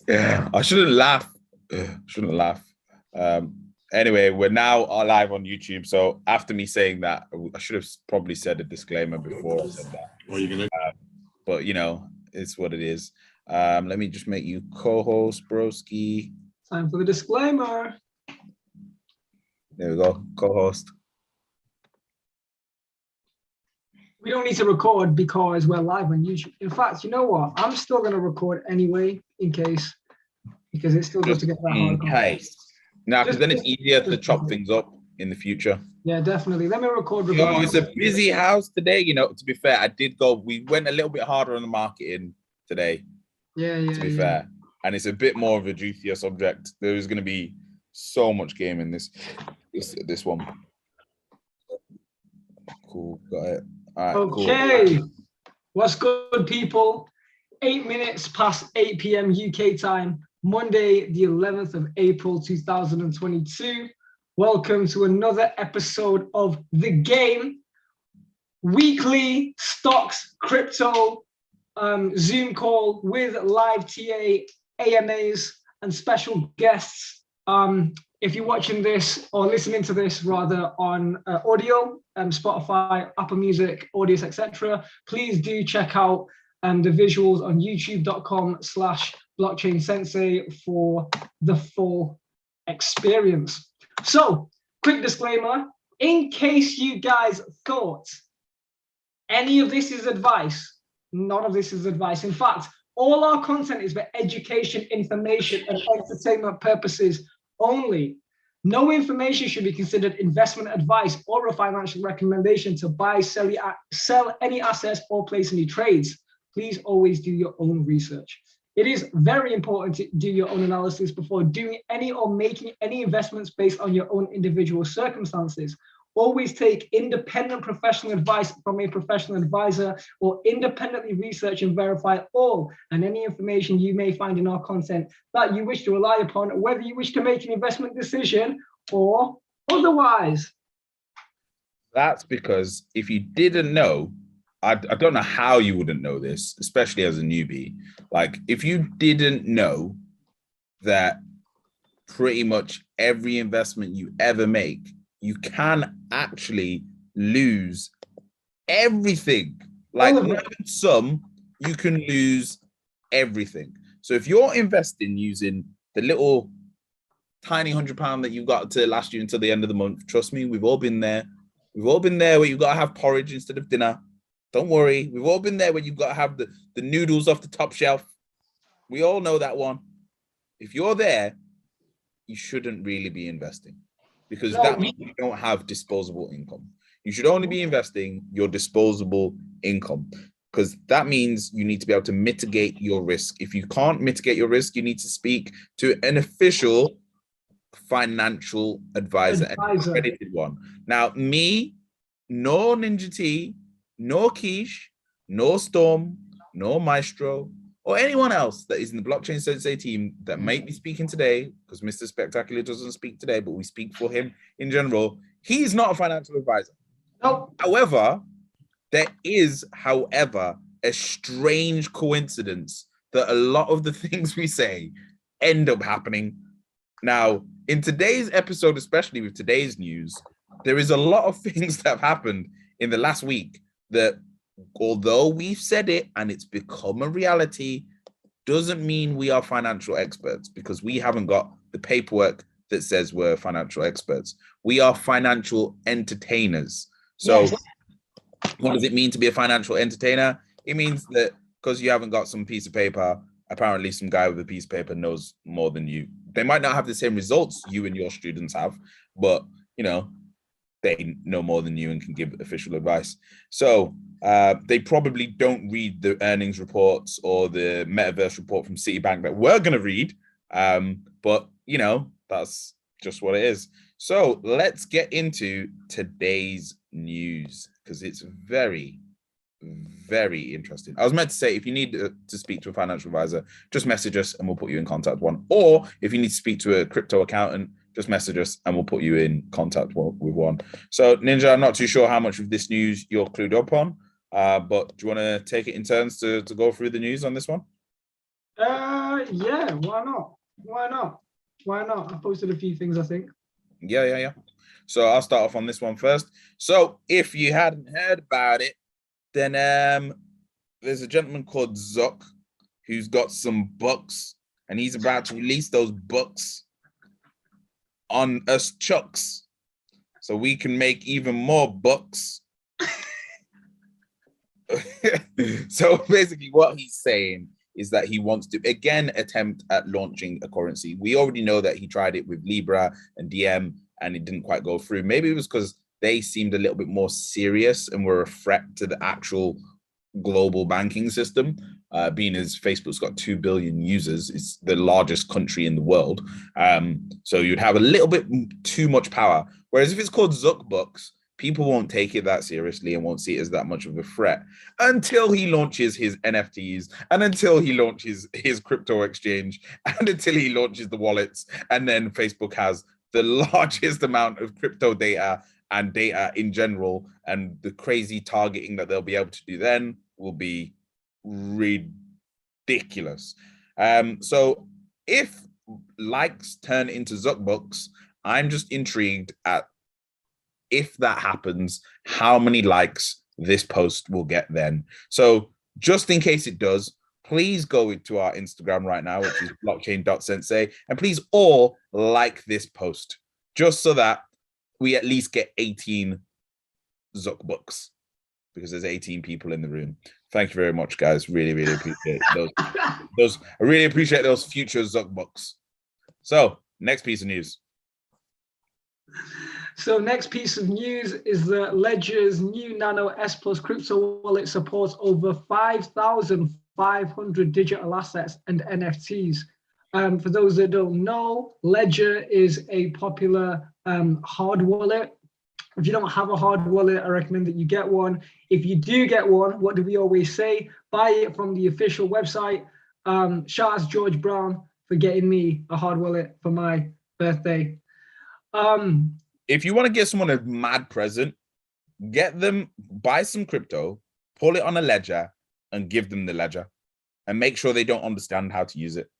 Yeah, I shouldn't laugh. Anyway, we're now live on YouTube. So after me saying that, I should have probably said a disclaimer before I said that. What are you gonna? But you know, it's what it is. Let me just make you co-host, broski. Time for the disclaimer. There we go, co-host. We don't need to record because we're live on YouTube. In fact, you know what? I'm still going to record anyway in case, because it's still good to get that hard. In case. Now, because then it's easier to chop things up in the future. Yeah, definitely. Let me record. Yo, it's a busy house today. You know, to be fair, I did go. We went a little bit harder on the marketing today. Yeah. To be fair, and it's a bit more of a juicier subject. There is going to be so much game in this one. Cool, got it. All right, okay. Cool. What's good, people? 8 minutes past 8 p.m. UK time, Monday, the 11th of April, 2022. Welcome to another episode of The Game, weekly stocks, crypto, Zoom call with live TA, AMAs, and special guests. If you're watching this or listening to this rather on audio, Spotify, Apple Music, Audios, etc., please do check out the visuals on youtube.com/Blockchain Sensei for the full experience. So, quick disclaimer, in case you guys thought any of this is advice, none of this is advice. In fact, all our content is for education, information, and entertainment purposes only. No information should be considered investment advice or a financial recommendation to buy, sell any assets or place any trades. Please always do your own research. It is very important to do your own analysis before doing any or making any investments based on your own individual circumstances. Always take independent professional advice from a professional advisor, or independently research and verify all and any information you may find in our content that you wish to rely upon, whether you wish to make an investment decision or otherwise. That's because if you didn't know, I don't know how you wouldn't know this, especially as a newbie. Like, if you didn't know that pretty much every investment you ever make, you can actually lose everything. Like, not even some, you can lose everything. So if you're investing using the little tiny £100 that you got to last you until the end of the month, trust me, we've all been there. We've all been there where you've got to have porridge instead of dinner. Don't worry. We've all been there where you've got to have the noodles off the top shelf. We all know that one. If you're there, you shouldn't really be investing, because that means you don't have disposable income. You should only be investing your disposable income, because that means you need to be able to mitigate your risk. If you can't mitigate your risk, you need to speak to an official financial advisor, an accredited one. Now, me, no NinjaTea, no Quiche, no Storm, no Maestro, or anyone else that is in the Blockchain Sensei team that might be speaking today, because Mr. Spectacular doesn't speak today, but we speak for him in general. He's not a financial advisor. Nope. However, there is, a strange coincidence that a lot of the things we say end up happening. Now, in today's episode, especially with today's news, there is a lot of things that have happened in the last week that, although we've said it and it's become a reality, doesn't mean we are financial experts, because we haven't got the paperwork that says we're financial experts. We are financial entertainers. So yes. What does it mean to be a financial entertainer? It means that because you haven't got some piece of paper, apparently some guy with a piece of paper knows more than you. They might not have the same results you and your students have, but, you know, they know more than you and can give official advice. So they probably don't read the earnings reports or the Metaverse report from Citibank that we're going to read. But, you know, that's just what it is. So let's get into today's news, because it's very, very interesting. I was meant to say, if you need to speak to a financial advisor, just message us and we'll put you in contact with one. Or if you need to speak to a crypto accountant, just message us and we'll put you in contact with one. So, Ninja, I'm not too sure how much of this news you're clued up on, but do you want to take it in turns to go through the news on this one? Yeah, why not? Why not? Why not? I posted a few things, I think. Yeah. So I'll start off on this one first. So if you hadn't heard about it, then there's a gentleman called Zuck who's got some books, and he's about to release those books on us chucks, so we can make even more bucks. So basically, what he's saying is that he wants to again attempt at launching a currency. We already know that he tried it with Libra and DM, and it didn't quite go through. Maybe it was because they seemed a little bit more serious and were a threat to the actual global banking system. Being as Facebook's got 2 billion users, it's the largest country in the world. So you'd have a little bit too much power. Whereas if it's called Zuckbucks, people won't take it that seriously and won't see it as that much of a threat until he launches his NFTs and until he launches his crypto exchange and until he launches the wallets. And then Facebook has the largest amount of crypto data and data in general, and the crazy targeting that they'll be able to do then will be ridiculous. So if likes turn into Zuckbucks, I'm just intrigued at, if that happens, how many likes this post will get then. So just in case it does, please go into our Instagram right now, which is blockchain.sensei, and please all like this post, just so that we at least get 18 Zuckbucks, because there's 18 people in the room. Thank you very much, guys. Really appreciate those. I really appreciate those future Zuckbucks. So next piece of news. So next piece of news is that Ledger's new Nano S Plus crypto wallet supports over 5,500 digital assets and NFTs. For those that don't know, Ledger is a popular hard wallet. If you don't have a hard wallet, I recommend that you get one. If you do get one, what do we always say? Buy it from the official website. Shout out to George Brown for getting me a hard wallet for my birthday. If you want to get someone a mad present, get them, buy some crypto, pull it on a ledger, and give them the ledger, and make sure they don't understand how to use it.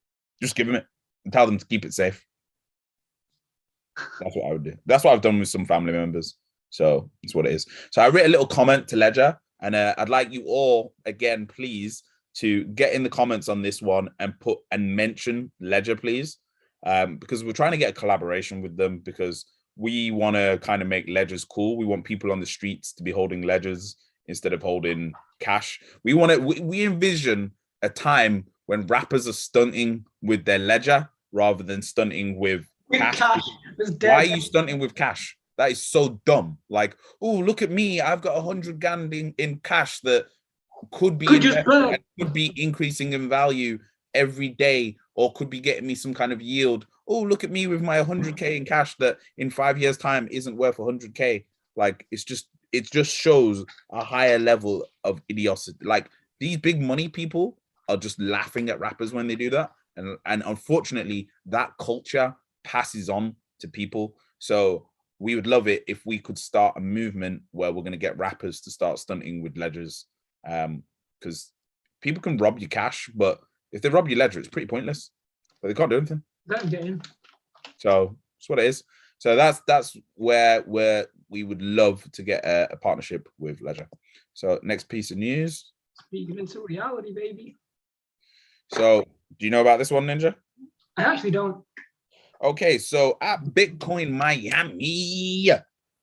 Just give them it and tell them to keep it safe. That's what I would do. That's what I've done with some family members. So it's what it is. So I wrote a little comment to Ledger, and I'd like you all, again, please, to get in the comments on this one and mention Ledger, please, because we're trying to get a collaboration with them, because we want to kind of make ledgers cool. We want people on the streets to be holding ledgers instead of holding cash. We envision a time when rappers are stunting with their ledger rather than stunting with cash. Why are you stunting with cash? That is so dumb. Like, oh, look at me. I've got 100 grand in cash that could be increasing in value every day, or could be getting me some kind of yield. Oh, look at me with my 100K in cash that in 5 years' time isn't worth 100K. Like, it just shows a higher level of idiocy. Like, these big money people are just laughing at rappers when they do that. And unfortunately, that culture passes on to people. So we would love it if we could start a movement where we're going to get rappers to start stunting with ledgers, because people can rob you cash, but if they rob your ledger, it's pretty pointless. But they can't do anything. So that's what it is. So that's where we would love to get a partnership with Ledger. So next piece of news. Speaking into reality, baby. So do you know about this one, Ninja? I actually don't. Okay, so at Bitcoin Miami,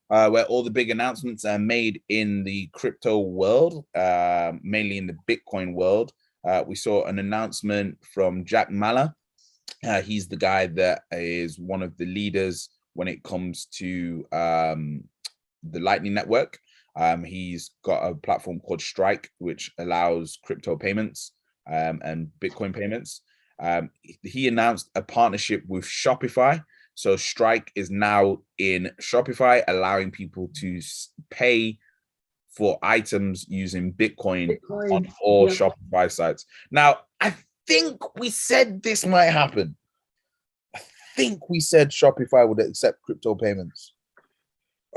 where all the big announcements are made in the crypto world, mainly in the Bitcoin world, we saw an announcement from Jack Mallers. He's the guy that is one of the leaders when it comes to the Lightning Network. He's got a platform called Strike, which allows crypto payments and Bitcoin payments. He announced a partnership with Shopify. So Strike is now in Shopify, allowing people to pay for items using Bitcoin on all Shopify sites. Now, I think we said this might happen. I think we said Shopify would accept crypto payments.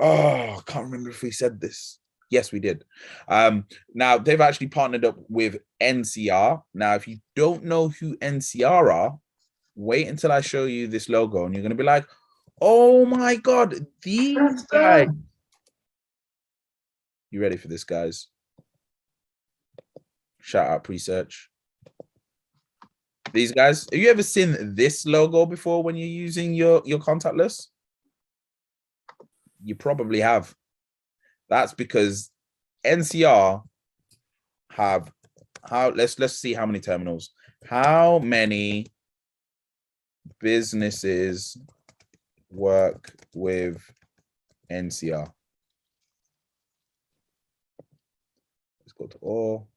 Oh, I can't remember if we said this. Yes, we did. Now they've actually partnered up with NCR. Now, if you don't know who NCR are, wait until I show you this logo, and you're gonna be like, "Oh my god, these guys!" You ready for this, guys? Shout out pre-search. These guys, have you ever seen this logo before when you're using your contact list? You probably have. That's because NCR have let's see how many terminals. How many businesses work with NCR? Let's go to all.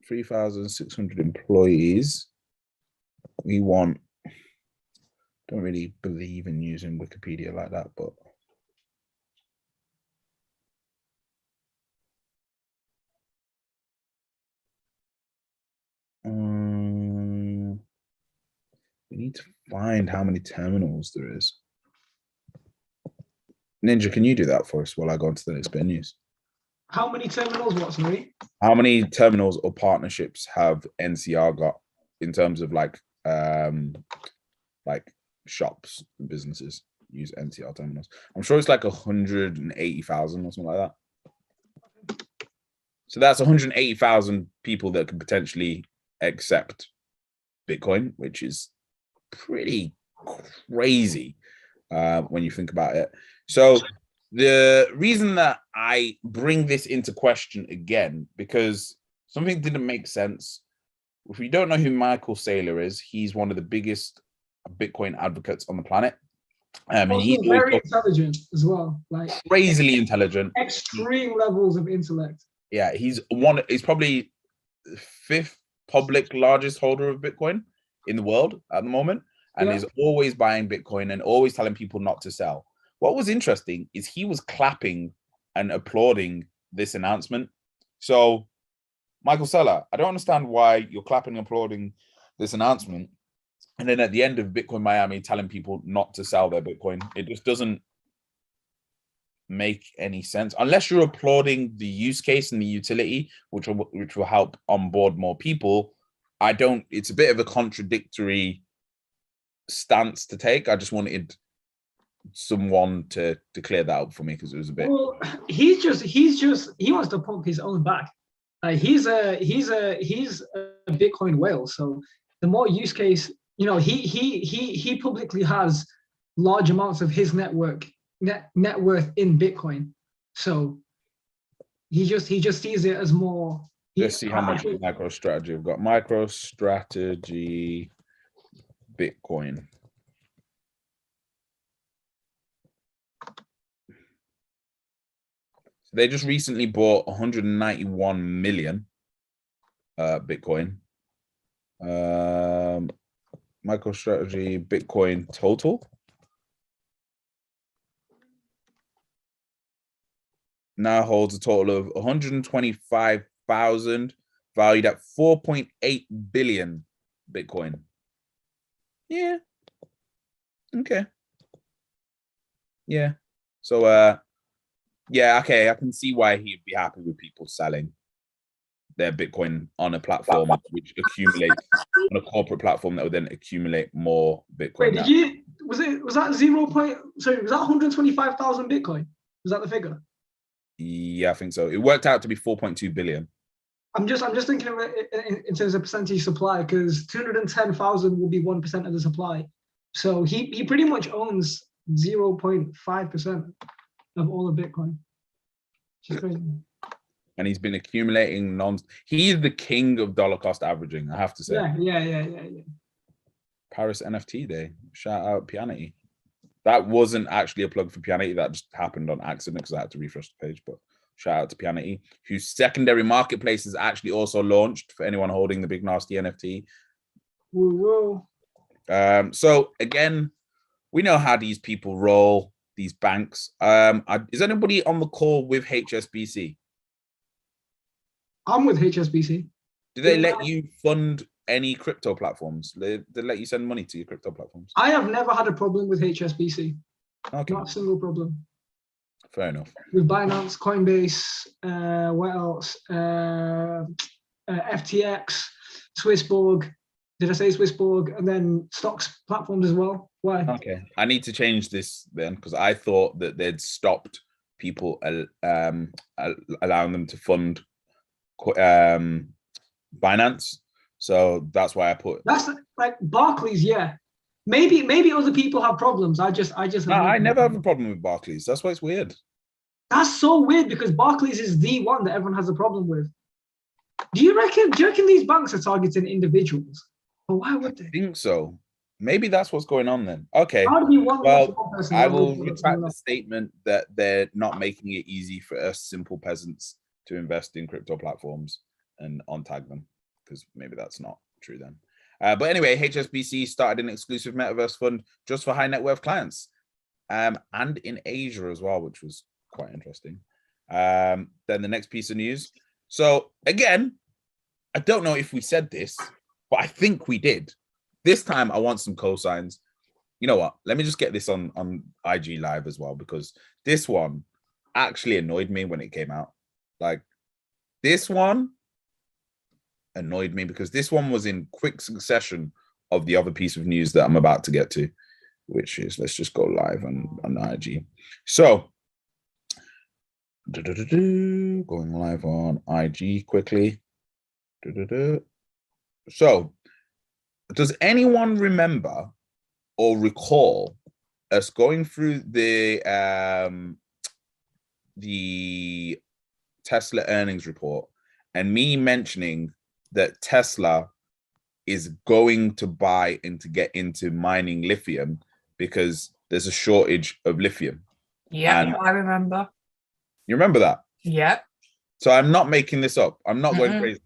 3,600 employees. We want, don't really believe in using Wikipedia like that, but we need to find how many terminals there is. Ninja, can you do that for us while I go on to the next bit of news? How many terminals? What, sorry? How many terminals or partnerships have NCR got in terms of like shops and businesses use NCR terminals? I'm sure it's like 180,000 or something like that. So that's 180,000 people that could potentially accept Bitcoin, which is pretty crazy when you think about it. So the reason that I bring this into question again, because something didn't make sense. If you don't know who Michael Saylor is, he's one of the biggest Bitcoin advocates on the planet. He's very intelligent as well, like crazily intelligent, extreme levels of intellect. Yeah, he's probably the 5th public largest holder of Bitcoin in the world at the moment, and is always buying Bitcoin and always telling people not to sell. What was interesting is he was clapping and applauding this announcement. So, Michael Saylor, I don't understand why you're clapping and applauding this announcement, and then at the end of Bitcoin Miami telling people not to sell their Bitcoin. It just doesn't make any sense unless you're applauding the use case and the utility, which will help onboard more people. It's a bit of a contradictory stance to take. I just wanted someone to clear that up for me, because it was a bit. Well, he wants to pump his own back. He's a Bitcoin whale. So the more use case, he publicly has large amounts of his net worth in Bitcoin. So he just sees it as more. Let's see how much MicroStrategy we've got. MicroStrategy Bitcoin. So they just recently bought 191 million Bitcoin. MicroStrategy Bitcoin total now holds a total of 125,000, valued at 4.8 billion Bitcoin. Yeah. Okay. Yeah. So yeah, okay, I can see why he'd be happy with people selling their Bitcoin on a platform which accumulates on a corporate platform that would then accumulate more Bitcoin. Wait, was that 125,000 Bitcoin? Was that the figure? Yeah, I think so. It worked out to be 4.2 billion. I'm just thinking of it in terms of percentage supply, because 210,000 will be 1% of the supply. So he pretty much owns 0.5% of all of Bitcoin. Which is crazy. And he's been accumulating He is the king of dollar cost averaging, I have to say. Yeah. Paris NFT Day. Shout out Pianity. That wasn't actually a plug for Pianity. That just happened on accident because I had to refresh the page. But shout out to Pianity, whose secondary marketplace is actually also launched for anyone holding the big nasty NFT. Woo. So again, we know how these people roll, these banks. Is anybody on the call with HSBC? I'm with HSBC. Do they let you fund any crypto platforms? They let you send money to your crypto platforms? I have never had a problem with HSBC. Okay, Not a single problem. fair enough. With Binance, Coinbase, what else? FTX, Swissborg. Did I say Swissborg? And then stocks platforms as well. Why? Okay, I need to change this then, because I thought that they'd stopped people allowing them to fund Binance. So that's why I put. That's like Barclays, yeah. Maybe other people have problems. I just No, I never have a problem with Barclays. That's why it's weird. That's so weird because Barclays is the one that everyone has a problem with. Do you reckon these banks are targeting individuals? But why would they? I think so. Maybe that's what's going on then. Okay. How do you want Well, one person? I will retract the statement that they're not making it easy for us simple peasants to invest in crypto platforms and untag them, because maybe that's not true then. But anyway, HSBC started an exclusive metaverse fund just for high net worth clients, and in Asia as well, which was quite interesting. Then the next piece of news. So again, I don't know if we said this, but I think we did. This time I want some cosigns. You know what? Let me just get this on IG Live as well, because this one actually annoyed me when it came out. Like, this one annoyed me because this one was in quick succession of the other piece of news that I'm about to get to, which is, let's just go live on IG. So, going live on IG quickly. So, does anyone remember or recall us going through the Tesla earnings report and me mentioning that Tesla is going to buy and to get into mining lithium because there's a shortage of lithium? Yeah, I remember. You remember that? Yeah. So I'm not making this up. I'm not going crazy.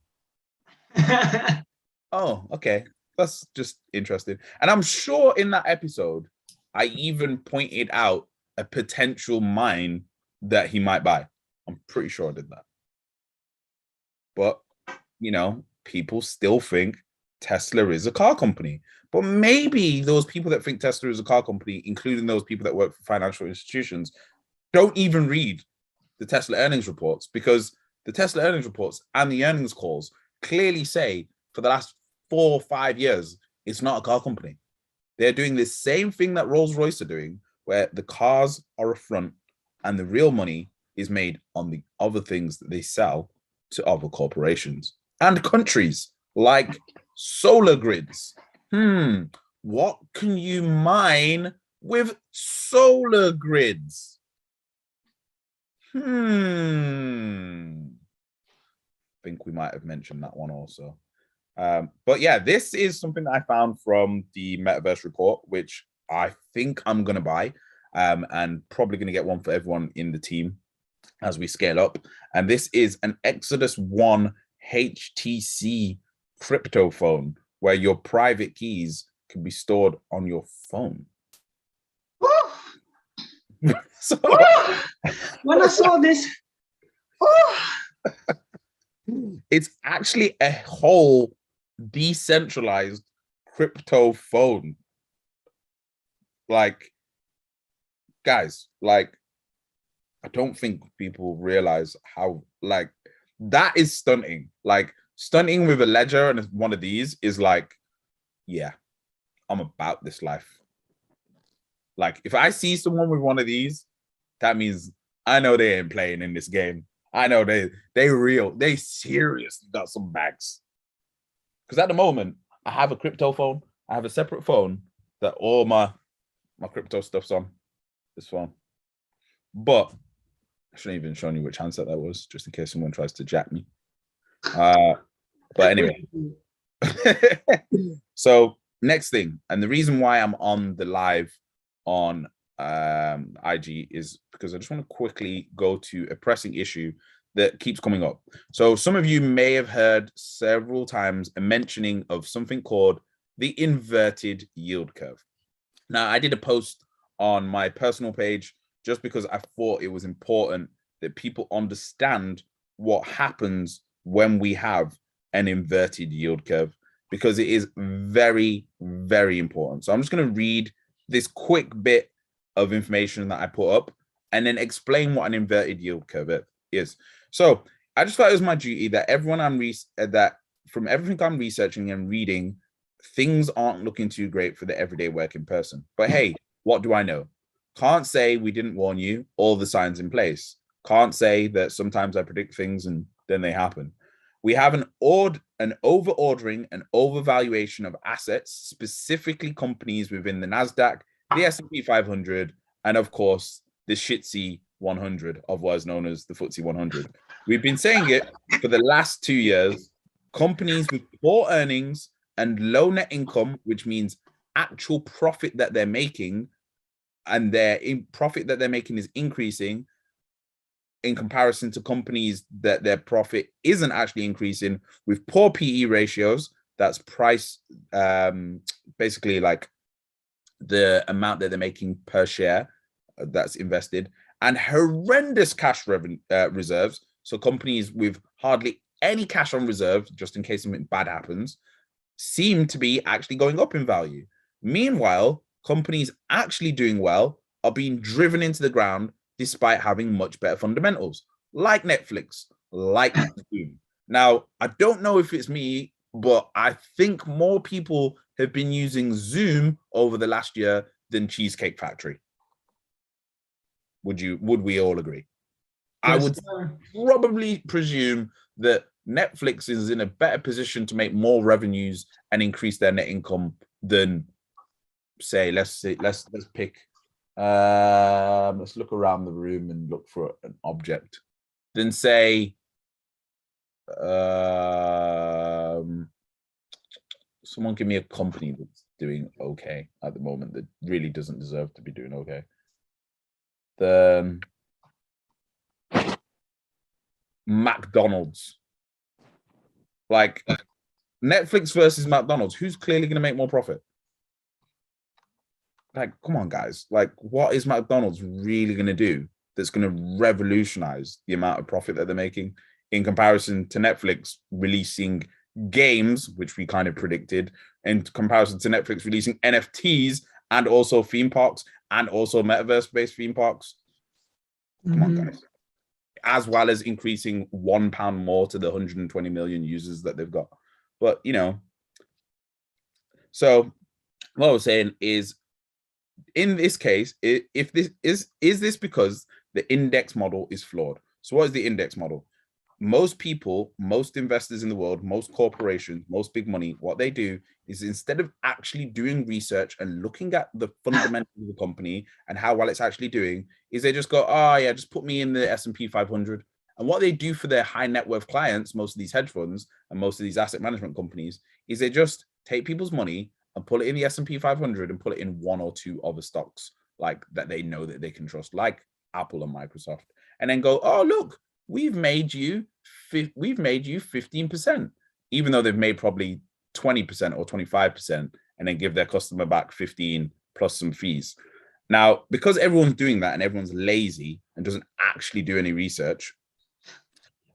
Oh, okay. That's just interesting. And I'm sure in that episode, I even pointed out a potential mine that he might buy. I'm pretty sure I did that. But, you know, people still think Tesla is a car company. But maybe those people that think Tesla is a car company, including those people that work for financial institutions, don't even read the Tesla earnings reports, because the Tesla earnings reports and the earnings calls clearly say for the last 4 or 5 years, it's not a car company. They're doing the same thing that Rolls-Royce are doing, where the cars are a front and the real money is made on the other things that they sell to other corporations and countries, like solar grids. What can you mine with solar grids? I think we might have mentioned that one also. But yeah, this is something that I found from the Metaverse report, which I think I'm going to buy, and probably going to get one for everyone in the team as we scale up. And this is an Exodus 1 HTC crypto phone, where your private keys can be stored on your phone. So, when I saw this, it's actually a whole decentralized crypto phone. Like, guys, like, I don't think people realize how, like, that is stunting. Like, stunting with a ledger and one of these is like, yeah, I'm about this life. Like, if I see someone with one of these, that means I know they ain't playing in this game. I know they seriously got some bags. Because at the moment, I have a crypto phone. I have a separate phone that all my crypto stuff's on this phone. But I shouldn't even show you which handset that was, just in case someone tries to jack me. But anyway. So next thing, and the reason why I'm on the live on IG is because I just want to quickly go to a pressing issue that keeps coming up. So some of you may have heard several times a mentioning of something called the inverted yield curve. Now, I did a post on my personal page just because I thought it was important that people understand what happens when we have an inverted yield curve, because it is very, very important. So I'm just going to read this quick bit of information that I put up and then explain what an inverted yield curve is. So I just thought it was my duty that from everything I'm researching and reading, things aren't looking too great for the everyday working person. But hey, what do I know? Can't say we didn't warn you, all the signs in place. Can't say that sometimes I predict things and then they happen. We have an over-ordering and overvaluation of assets, specifically companies within the NASDAQ, the S&P 500, and of course, the Citi 100, otherwise known as the FTSE 100. We've been saying it for the last 2 years. Companies with poor earnings and low net income, which means actual profit that they're making, and their profit that they're making is increasing in comparison to companies that their profit isn't actually increasing, with poor PE ratios. That's price, basically like the amount that they're making per share that's invested, and horrendous cash reserves. So companies with hardly any cash on reserve, just in case something bad happens, seem to be actually going up in value. Meanwhile, companies actually doing well are being driven into the ground despite having much better fundamentals, like Netflix, like Zoom. Now, I don't know if it's me, but I think more people have been using Zoom over the last year than Cheesecake Factory. Would we all agree? I would probably presume that Netflix is in a better position to make more revenues and increase their net income than, say, let's pick, let's look around the room and look for an object, than say, someone give me a company that's doing okay at the moment that really doesn't deserve to be doing okay. The McDonald's. Like, Netflix versus McDonald's, who's clearly going to make more profit? Like, come on, guys. Like, what is McDonald's really going to do that's going to revolutionize the amount of profit that they're making in comparison to Netflix releasing games, which we kind of predicted, in comparison to Netflix releasing NFTs and also theme parks and also metaverse-based theme parks? Come on, guys. As well as increasing £1 more to the 120 million users that they've got. But, you know, so what I was saying is, in this case, if this is this because the index model is flawed? So what is the index model? Most people, most investors in the world, most corporations, most big money, what they do is, instead of actually doing research and looking at the fundamentals of the company and how well it's actually doing, is they just go, oh yeah, just put me in the S&P 500. And what they do for their high net worth clients, most of these hedge funds and most of these asset management companies, is they just take people's money and put it in the S&P 500 and put it in one or two other stocks like that they know that they can trust, like Apple and Microsoft, and then go, oh look, we've made you 15%, even though they've made probably 20% or 25%, and then give their customer back 15 plus some fees. Now, because everyone's doing that and everyone's lazy and doesn't actually do any research,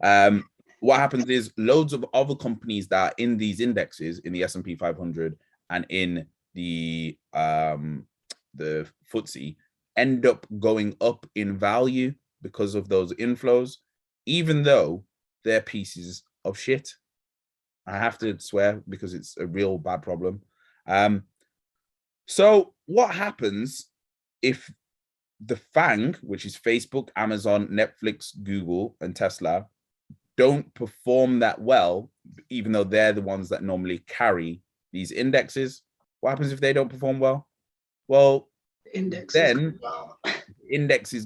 what happens is loads of other companies that are in these indexes, in the S&P 500 and in the FTSE, end up going up in value because of those inflows, even though they're pieces of shit. I have to swear, because it's a real bad problem. So what happens if the FANG, which is Facebook, Amazon, Netflix, Google, and Tesla, don't perform that well, even though they're the ones that normally carry these indexes? What happens if they don't perform well? Well, indexes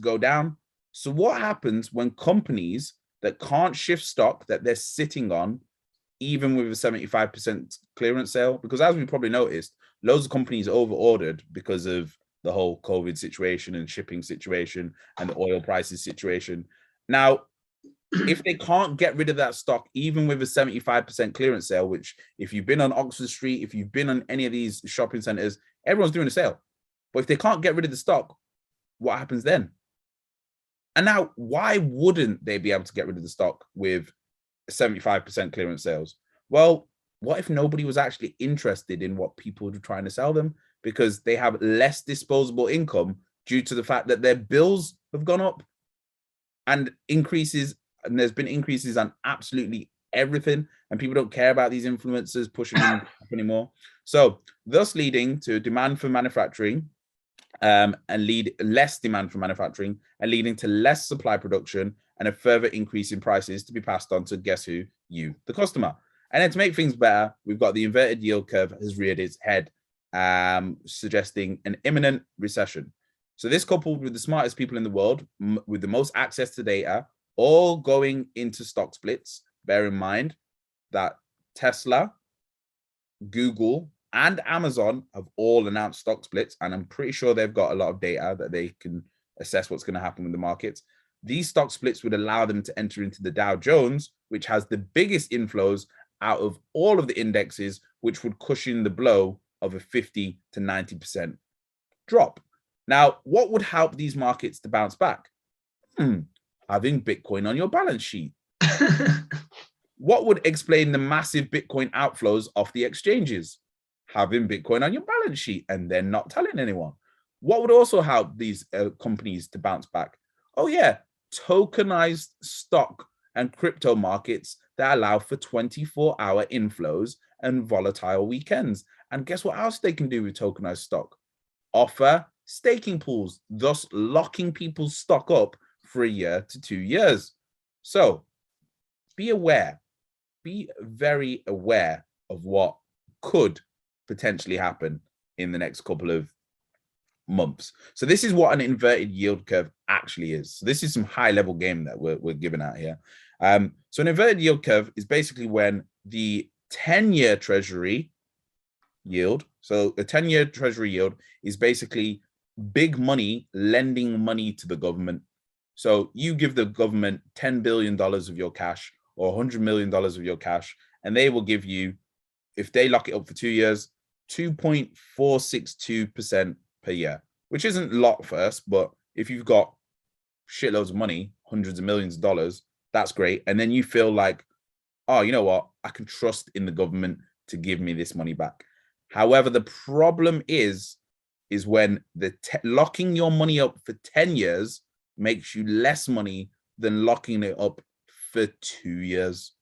go down. So what happens when companies that can't shift stock that they're sitting on, even with a 75% clearance sale? Because as we probably noticed, loads of companies over-ordered because of the whole COVID situation and shipping situation and the oil prices situation. Now, if they can't get rid of that stock, even with a 75% clearance sale, which if you've been on Oxford Street, if you've been on any of these shopping centers, everyone's doing a sale. But if they can't get rid of the stock, what happens then? And now, why wouldn't they be able to get rid of the stock with 75% clearance sales? Well, what if nobody was actually interested in what people were trying to sell them because they have less disposable income due to the fact that their bills have gone up and increases, and there's been increases on absolutely everything, and people don't care about these influencers pushing them anymore. So thus leading to demand for manufacturing and less demand for manufacturing, and leading to less supply production and a further increase in prices to be passed on to guess who? You, the customer. And then to make things better, we've got the inverted yield curve has reared its head, suggesting an imminent recession. So this, coupled with the smartest people in the world, with the most access to data, all going into stock splits. Bear in mind that Tesla, Google, and Amazon have all announced stock splits, and I'm pretty sure they've got a lot of data that they can assess what's going to happen with the markets. These stock splits would allow them to enter into the Dow Jones, which has the biggest inflows out of all of the indexes, which would cushion the blow of a 50 to 90% drop. Now, what would help these markets to bounce back? Having Bitcoin on your balance sheet. What would explain the massive Bitcoin outflows off the exchanges? Having Bitcoin on your balance sheet and then not telling anyone. What would also help these companies to bounce back? Oh yeah, tokenized stock and crypto markets that allow for 24-hour inflows and volatile weekends. And guess what else they can do with tokenized stock? Offer staking pools, thus locking people's stock up for a year to 2 years. So be aware, be very aware of what could potentially happen in the next couple of months. So this is what an inverted yield curve actually is. So this is some high level game that we're giving out here. So an inverted yield curve is basically when the 10-year treasury yield, so a 10-year treasury yield is basically big money lending money to the government. So you give the government $10 billion of your cash or $100 million of your cash, and they will give you, if they lock it up for 2 years, 2.462% per year, which isn't a lot first, but if you've got shitloads of money, hundreds of millions of dollars, that's great. And then you feel like, oh, you know what? I can trust in the government to give me this money back. However, the problem is when locking your money up for 10 years makes you less money than locking it up for 2 years.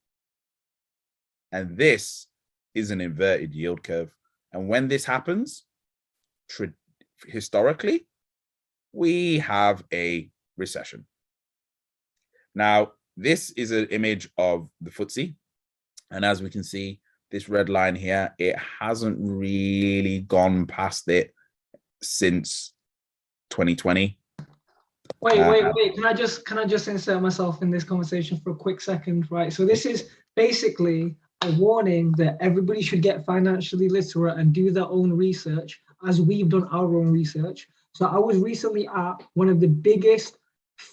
And this is an inverted yield curve. And when this happens, historically, we have a recession. Now, this is an image of the FTSE. And as we can see, this red line here, it hasn't really gone past it since 2020. Wait. Can I just insert myself in this conversation for a quick second, right? So this is basically a warning that everybody should get financially literate and do their own research, as we've done our own research. So I was recently at one of the biggest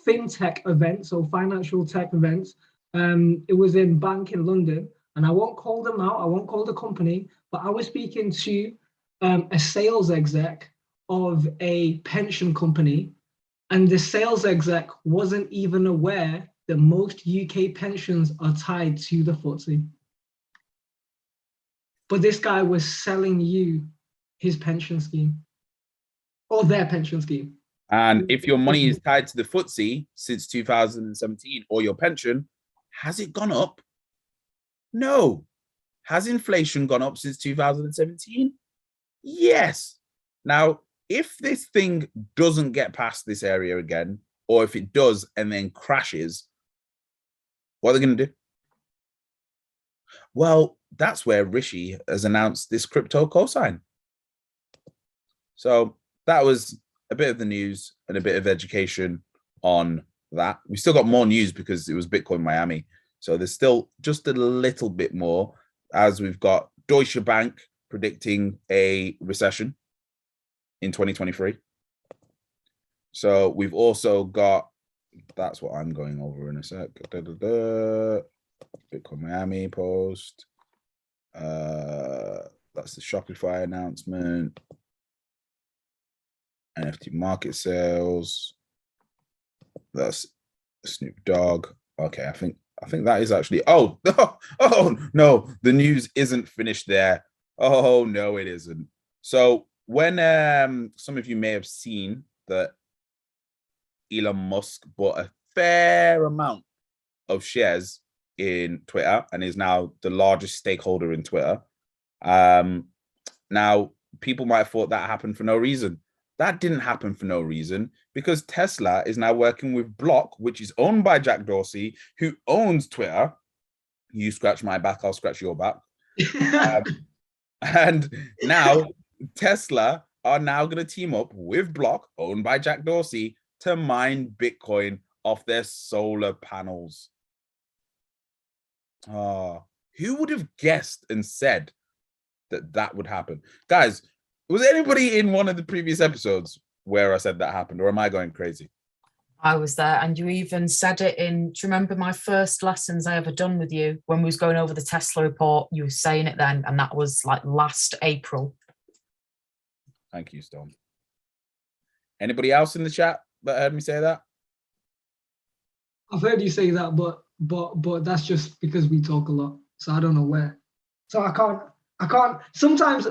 fintech events, or financial tech events. It was in Bank in London, and I won't call them out, I won't call the company, but I was speaking to a sales exec of a pension company, and the sales exec wasn't even aware that most UK pensions are tied to the FTSE. But this guy was selling you his pension scheme, or their pension scheme. And if your money is tied to the FTSE since 2017, or your pension, has it gone up? No. Has inflation gone up since 2017? Yes. Now, if this thing doesn't get past this area again, or if it does and then crashes, what are they going to do? Well, that's where Rishi has announced this crypto cosign. So that was a bit of the news and a bit of education on that. We still got more news because it was Bitcoin Miami. So there's still just a little bit more, as we've got Deutsche Bank predicting a recession in 2023. So we've also got, that's what I'm going over in a sec. Bitcoin Miami post. That's the Shopify announcement. NFT market sales. That's Snoop Dogg. Okay, I think I think that is actually. Oh, oh no, the news isn't finished there. Oh no, it isn't. So when some of you may have seen that Elon Musk bought a fair amount of shares in Twitter and is now the largest stakeholder in Twitter. Now, people might have thought that happened for no reason. That didn't happen for no reason because Tesla is now working with Block, which is owned by Jack Dorsey, who owns Twitter. You scratch my back, I'll scratch your back. And now Tesla are now going to team up with Block, owned by Jack Dorsey, to mine Bitcoin off their solar panels. Who would have guessed and said that that would happen? Guys, was anybody in one of the previous episodes where I said that happened, or am I going crazy? I was there, and you even said it in, do you remember my first lessons I ever done with you when we was going over the Tesla report? You were saying it then, and that was like last April. Thank you, Stone. Anybody else in the chat that heard me say that? I've heard you say that, but that's just because we talk a lot, so I don't know where. So I can't. Sometimes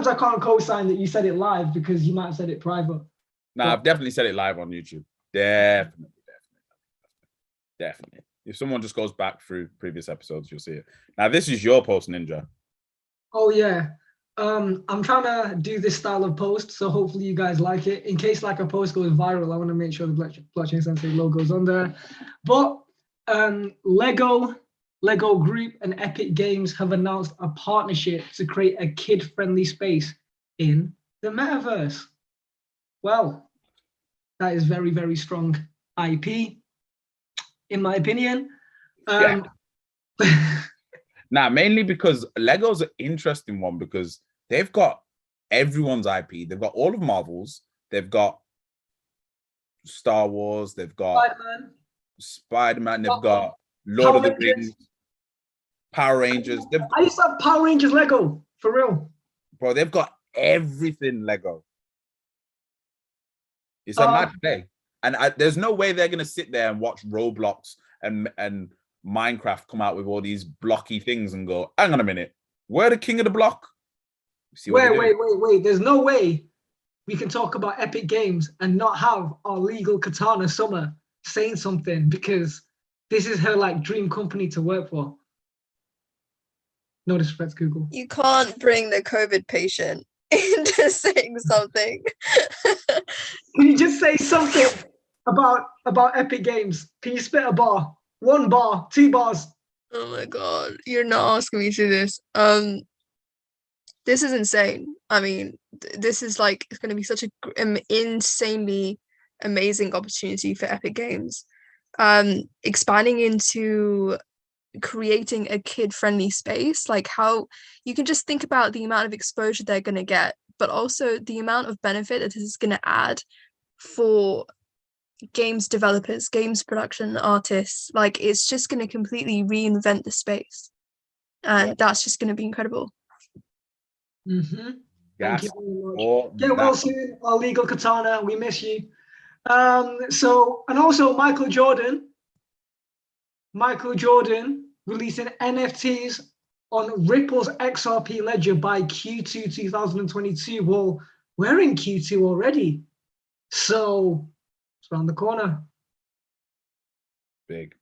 I can't co-sign that you said it live because you might have said it private. No, I've definitely said it live on YouTube. Definitely. If someone just goes back through previous episodes, you'll see it. Now, this is your post, Ninja. Oh yeah. I'm trying to do this style of post, so hopefully you guys like it. In case like a post goes viral, I want to make sure the Blockchain Sensei logo's on there. But Lego Group and Epic Games have announced a partnership to create a kid-friendly space in the metaverse. Well, that is very, very strong IP, in my opinion. Yeah. Now, mainly because Lego's an interesting one because they've got everyone's IP. They've got all of Marvel's. They've got Star Wars. They've got Spider-Man. They've got Lord of the Rings, Power Rangers. I used to have Power Rangers Lego, for real. Bro, they've got everything Lego. It's a mad day. And there's no way they're going to sit there and watch Roblox and Minecraft come out with all these blocky things and go, hang on a minute, we're the king of the block. Wait. There's no way we can talk about Epic Games and not have our legal Katana Summer saying something, because this is her like dream company to work for. No disrespect, Google. You can't bring the COVID patient into saying something. Can you just say something about Epic Games? Can you spit a bar? 1 bar, 2 bars. Oh my god, you're not asking me to do this. This is insane. I mean, this is like, it's going to be such an insanely amazing opportunity for Epic Games. Expanding into creating a kid-friendly space, like how you can just think about the amount of exposure they're going to get, but also the amount of benefit that this is going to add for games developers, games production artists. Like, it's just going to completely reinvent the space, and that's just going to be incredible. Mm-hmm. Thank you very much. Get well soon, our legal Katana. We miss you. And also Michael Jordan releasing NFTs on Ripple's XRP ledger by Q2 2022. Well, we're in Q2 already, so it's around the corner. Big.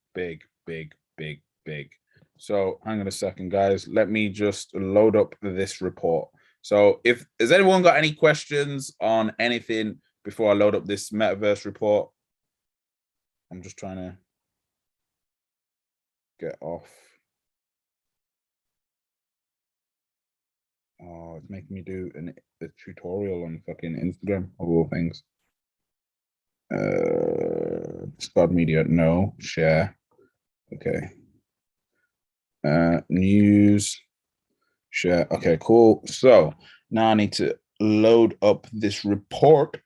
So hang on a second, guys. Let me just load up this report. So has anyone got any questions on anything before I load up this metaverse report? I'm just trying to get off. Oh, it's making me do a tutorial on fucking Instagram of all things. Squad media, no. Share. Okay. News. Share. Okay, cool. So now I need to load up this report.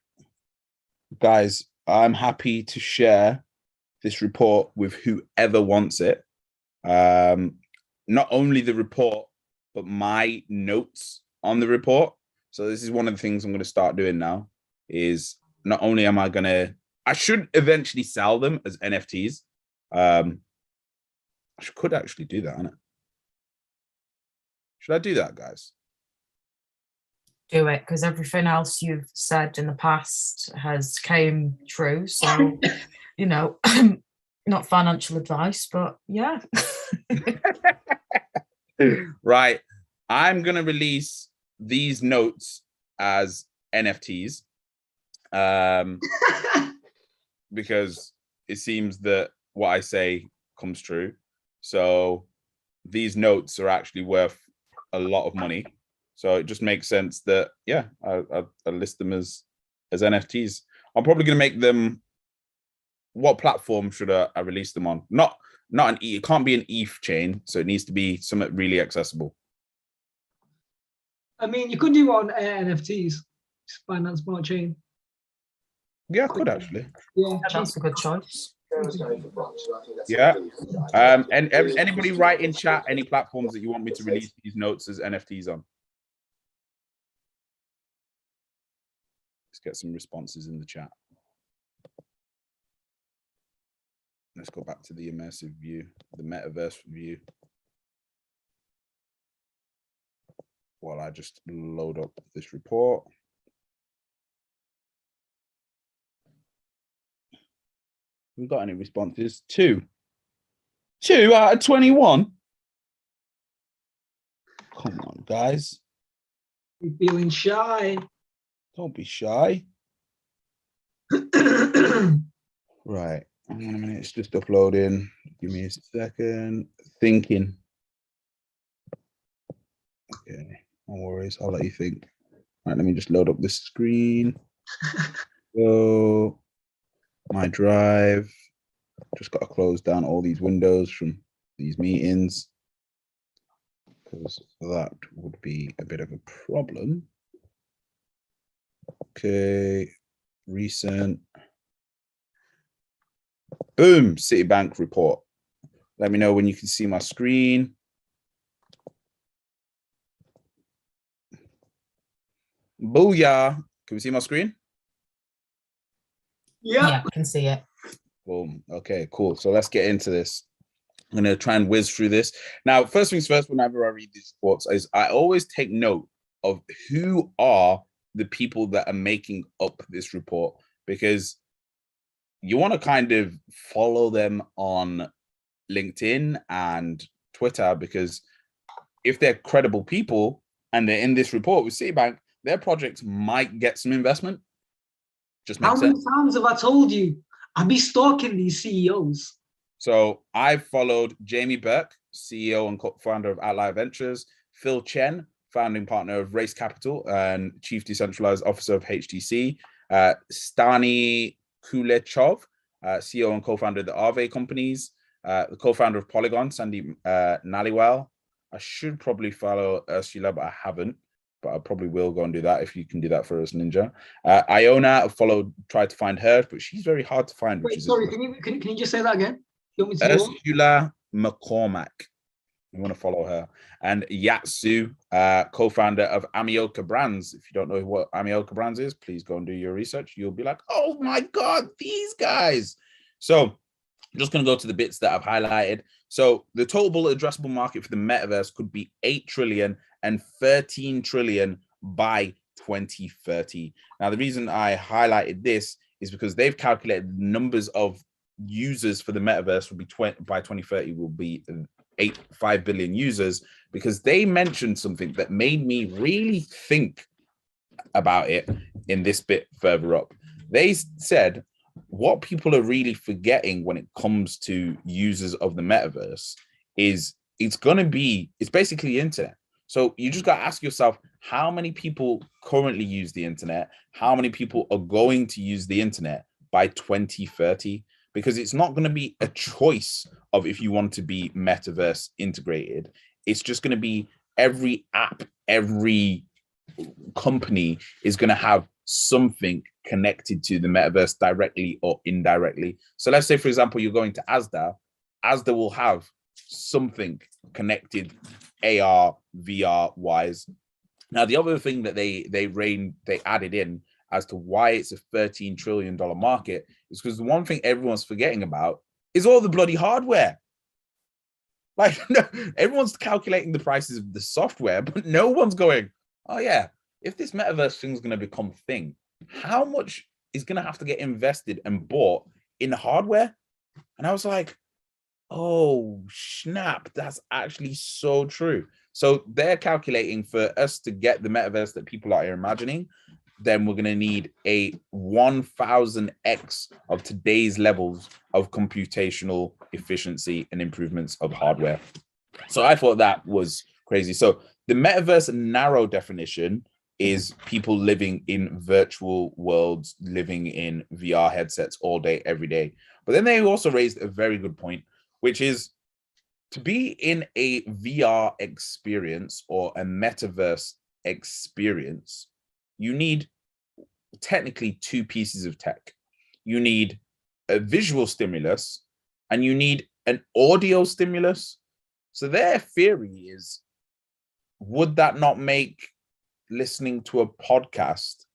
Guys, I'm happy to share this report with whoever wants it. Not only the report, but my notes on the report. So this is one of the things I'm going to start doing now, is not only am I should eventually sell them as NFTs. I could actually do that, innit? Should I do that, guys? Do it, because everything else you've said in the past has came true. So, you know, not financial advice, but yeah. Right. I'm going to release these notes as NFTs because it seems that what I say comes true. So these notes are actually worth a lot of money. So it just makes sense that, yeah, I list them as NFTs. I'm probably going to make them. What platform should I release them on? Not an E. It can't be an ETH chain, so it needs to be something really accessible. I mean, you could do on NFTs, Binance Smart Chain. Yeah, I could actually. Yeah, That's a good choice. Yeah. And anybody write in chat any platforms that you want me to release these notes as NFTs on? Let's get some responses in the chat. Let's go back to the immersive view, the metaverse view. While I just load up this report. We got any responses? 2 out of 21. Come on, guys. you're feeling shy. Don't be shy. Right. Hang on a minute. It's just uploading. Give me a second. Thinking. Okay. No worries. I'll let you think. All right. Let me just load up this screen. So, my drive. Just got to close down all these windows from these meetings, because that would be a bit of a problem. Okay, recent. Boom, Citibank report. Let me know when you can see my screen. Booyah. Can we see my screen? Yeah, I can see it. Boom. Okay, cool. So let's get into this. I'm going to try and whiz through this. Now, first things first, whenever I read these reports, is I always take note of who are the people that are making up this report, because you want to kind of follow them on LinkedIn and Twitter, because if they're credible people and they're in this report with Citibank, their projects might get some investment. Just makes sense. How many times have I told you? I'll be stalking these CEOs. So I followed Jamie Burke, CEO and co-founder of Outlier Ventures, Phil Chen, founding partner of Race Capital and chief decentralized officer of HTC, Stani Kulechov, CEO and co-founder of the Arve companies, the co-founder of Polygon, Sandeep Naliwal. I should probably follow Ursula, but I haven't. But I probably will go and do that if you can do that for us, Ninja. Iona, tried to find her, but she's very hard to find. Wait, sorry, can you just say that again? You want me to Ursula McCormack. You want to follow her. And Yatsu, co-founder of Amioka Brands. If you don't know what Amioka Brands is, please go and do your research. You'll be like, oh my God, these guys. So I'm just going to go to the bits that I've highlighted. So the total addressable market for the metaverse could be 8 trillion and 13 trillion by 2030. Now, the reason I highlighted this is because they've calculated the numbers of users for the metaverse will be by 2030 will be 5 billion users, because they mentioned something that made me really think about it in this bit further up. They said what people are really forgetting when it comes to users of the metaverse is it's basically the internet. So you just got to ask yourself, how many people currently use the internet? How many people are going to use the internet by 2030? Because it's not going to be a choice of if you want to be metaverse integrated. It's just going to be every app, every company is going to have something connected to the metaverse directly or indirectly. So let's say, for example, you're going to Asda. Asda will have something connected AR, VR wise. Now, the other thing that they added in as to why it's a $13 trillion market is because the one thing everyone's forgetting about is all the bloody hardware. Like, no, everyone's calculating the prices of the software, but no one's going, oh yeah, if this metaverse thing is going to become a thing, how much is going to have to get invested and bought in hardware? And I was like, oh snap, that's actually so true. So they're calculating for us to get the metaverse that people are imagining, then we're going to need a 1000x of today's levels of computational efficiency and improvements of hardware. So I thought that was crazy. So the metaverse narrow definition is people living in virtual worlds, living in VR headsets all day, every day. But then they also raised a very good point, which is to be in a VR experience or a metaverse experience, you need technically two pieces of tech. You need a visual stimulus and you need an audio stimulus. So their theory is, would that not make listening to a podcast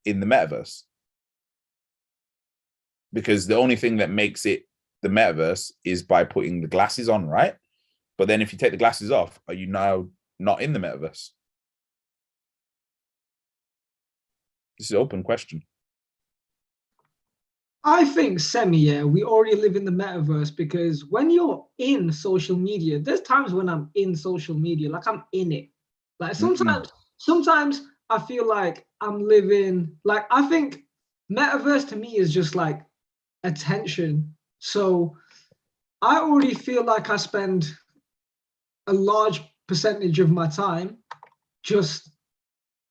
in the metaverse? Because the only thing that makes it the metaverse is by putting the glasses on, right? But then if you take the glasses off, are you now not in the metaverse? This is an open question. I think we already live in the metaverse, because when you're in social media, there's times when I'm in social media, like I'm in it. Like sometimes I feel like I'm living, like I think metaverse to me is just like attention. So I already feel like I spend a large percentage of my time just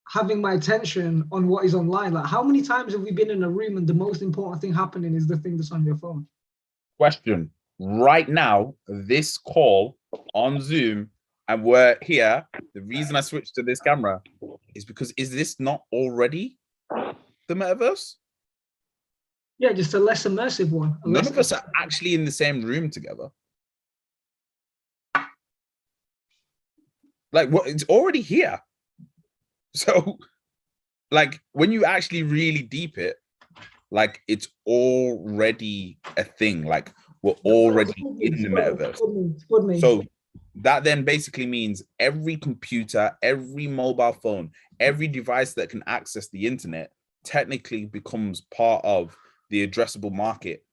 having my attention on what is online. Like, how many times have we been in a room and the most important thing happening is the thing that's on your phone? Question. Right now, this call on Zoom, and we're here, the reason I switched to this camera is because, is this not already the metaverse? Yeah, just a less immersive one. None of us are actually in the same room together. Like, what? It's already here. So, like, when you actually really deep it, like, it's already a thing. Like, we're already in the metaverse. So that then basically means every computer, every mobile phone, every device that can access the internet technically becomes part of the addressable market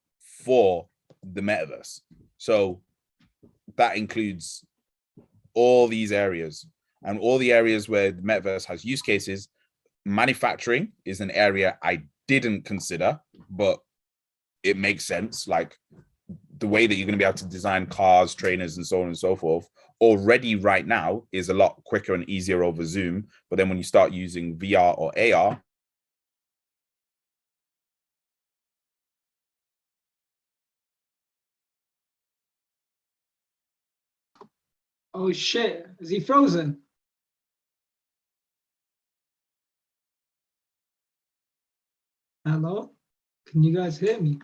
for the metaverse. So that includes all these areas, and all the areas where the metaverse has use cases. Manufacturing is an area I didn't consider, but it makes sense. Like, the way that you're going to be able to design cars, trainers, and so on and so forth already right now is a lot quicker and easier over Zoom. But then when you start using VR or AR, Oh shit, is he frozen? Hello? Can you guys hear me?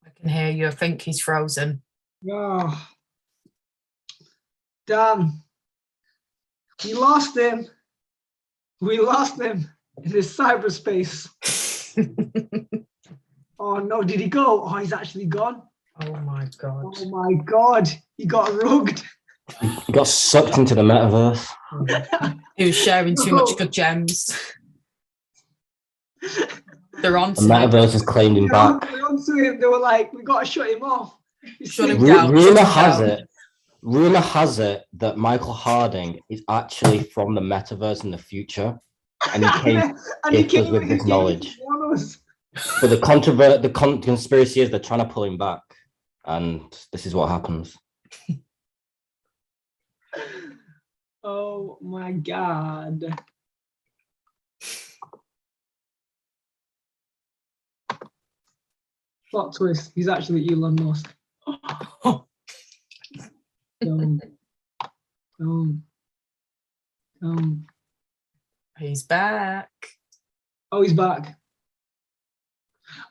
I can hear you. I think he's frozen. Oh, damn. We lost him. We lost him in this cyberspace. Oh no, did he go? Oh, he's actually gone. Oh my God. Oh my God, he got rugged. He got sucked into the metaverse. He was sharing too much good gems. They're on The metaverse has claimed him back. They're onto him. They were like, we got to shut him off. Shut him down. Rumor has it that Michael Harding is actually from the metaverse in the future, and he came with this knowledge. But the conspiracy is they're trying to pull him back, and this is what happens. Oh my God. Plot twist, he's actually Elon Musk. He's back. Oh, he's back.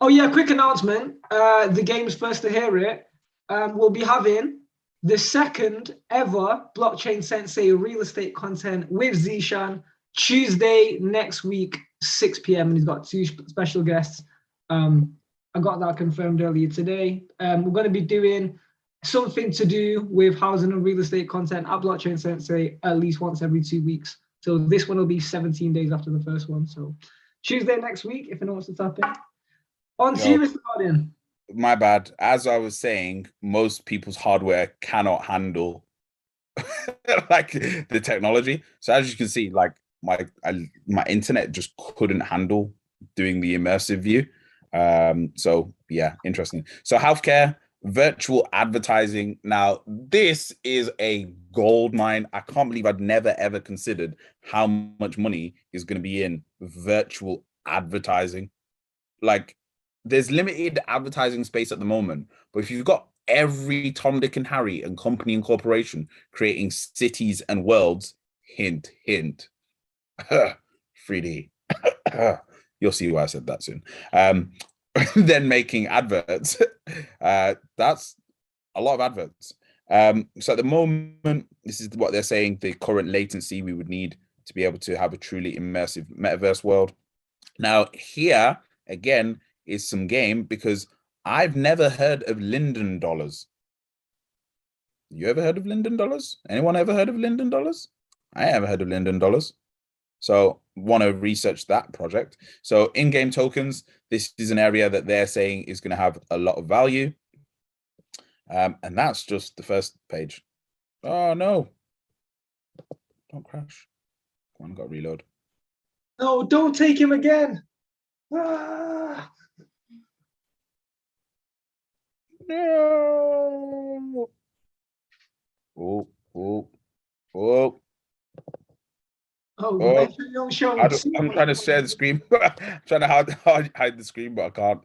Oh yeah, quick announcement. The game's first to hear it. We'll be having the second ever Blockchain Sensei real estate content with Zishan Tuesday next week, 6 p.m. And he's got two special guests. I got that confirmed earlier today. We're going to be doing something to do with housing and real estate content at Blockchain Sensei at least once every 2 weeks. So this one will be 17 days after the first one. So Tuesday next week, if anyone wants to tap in. On to you, Mr. Harding. My bad. As I was saying, most people's hardware cannot handle like the technology. So as you can see, like my internet just couldn't handle doing the immersive view. So yeah, interesting. So healthcare, virtual advertising. Now, this is a gold mine. I can't believe I'd never ever considered how much money is going to be in virtual advertising. Like, there's limited advertising space at the moment, but if you've got every Tom, Dick, and Harry and company and corporation creating cities and worlds, hint, hint, 3D, you'll see why I said that soon. Then making adverts, that's a lot of adverts. So at the moment, this is what they're saying, the current latency we would need to be able to have a truly immersive metaverse world. Now, here, again, is some game, because I've never heard of Linden dollars. You ever heard of Linden dollars? Anyone ever heard of Linden dollars? I ever heard of Linden dollars. So want to research that project. So in-game tokens, this is an area that they're saying is going to have a lot of value. And that's just the first page. Oh no. Don't crash. Come on, got to reload. No, don't take him again. Ah. No. Oh. Don't show me. I'm trying to share the screen. I'm trying to hide the screen, but I can't.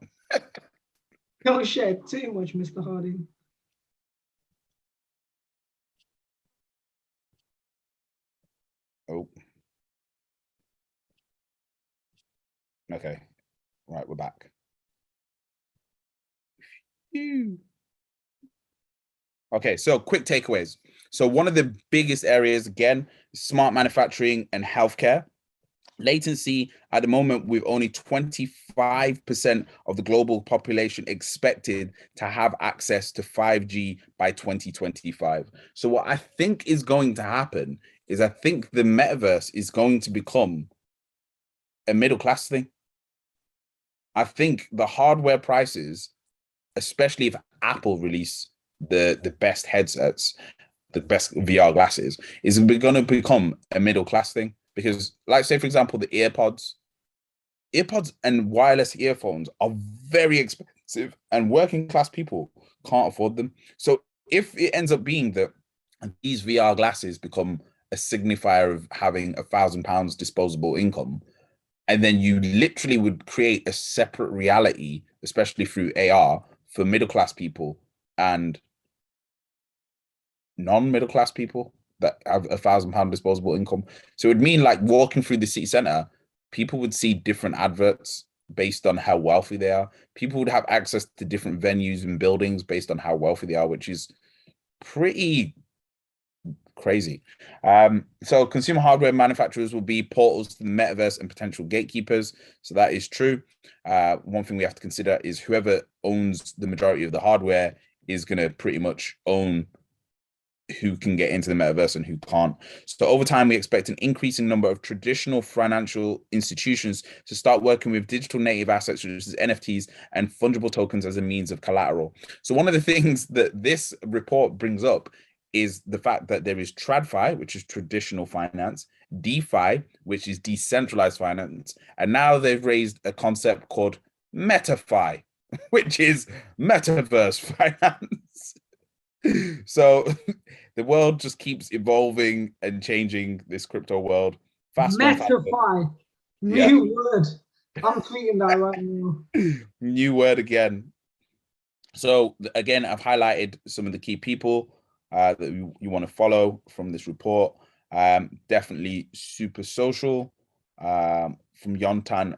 Don't share too much, Mr. Harding. Oh. Okay. Right, we're back. Okay, so quick takeaways. So one of the biggest areas, again, smart manufacturing and healthcare. Latency at the moment, with only 25% of the global population expected to have access to 5G by 2025. So what I think is going to happen is I think the metaverse is going to become a middle class thing. I think the hardware prices, especially if Apple release the best headsets, the best VR glasses, is going to become a middle class thing. Because, like, say, for example, the earpods and wireless earphones are very expensive, and working class people can't afford them. So if it ends up being that these VR glasses become a signifier of having £1,000 disposable income, and then you literally would create a separate reality, especially through AR, for middle class people and non-middle class people that have £1,000 disposable income. So it would mean, like, walking through the city center, people would see different adverts based on how wealthy they are. People would have access to different venues and buildings based on how wealthy they are, which is pretty crazy. So consumer hardware manufacturers will be portals to the metaverse and potential gatekeepers. So that is true. One thing we have to consider is whoever owns the majority of the hardware is going to pretty much own who can get into the metaverse and who can't. So over time, we expect an increasing number of traditional financial institutions to start working with digital native assets such as NFTs and fungible tokens as a means of collateral. So one of the things that this report brings up is the fact that there is TradFi, which is traditional finance, DeFi, which is decentralized finance, and now they've raised a concept called MetaFi, which is metaverse finance. So the world just keeps evolving and changing, this crypto world. MetaFi. New word. I'm tweeting that right now. New word again. So again, I've highlighted some of the key people that you want to follow from this report. Definitely Super Social from Jontan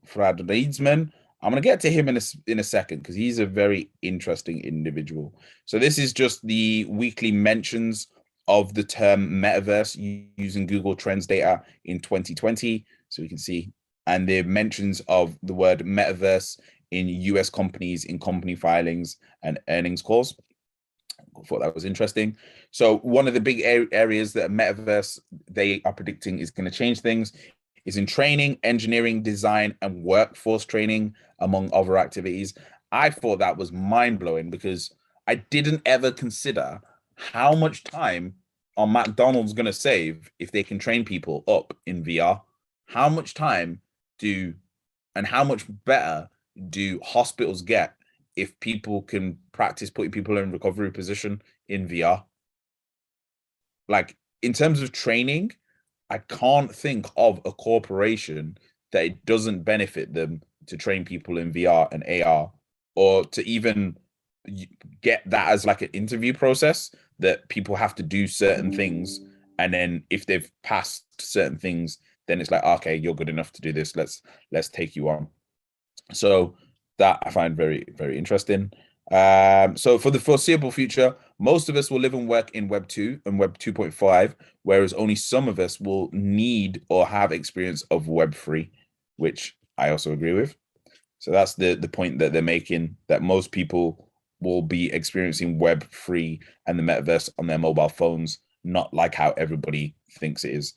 Fradridsman. I'm going to get to him in a second because he's a very interesting individual. So this is just the weekly mentions of the term metaverse using Google Trends data in 2020. So we can see, and the mentions of the word metaverse in US companies, in company filings and earnings calls. thought that was interesting. So one of the big areas that Metaverse they are predicting is going to change things is in training, engineering, design, and workforce training, among other activities. I thought that was mind-blowing because I didn't ever consider how much time are McDonald's going to save if they can train people up in VR. How much time and how much better do hospitals get if people can practice putting people in recovery position in VR? Like, in terms of training, I can't think of a corporation that it doesn't benefit them to train people in VR and AR, or to even get that as like an interview process that people have to do certain things. And then if they've passed certain things, then it's like, okay, you're good enough to do this. Let's take you on. So that I find very, very interesting. So for the foreseeable future, most of us will live and work in Web 2 and Web 2.5, whereas only some of us will need or have experience of Web 3, which I also agree with. So that's the point that they're making, that most people will be experiencing Web 3 and the metaverse on their mobile phones, not like how everybody thinks it is.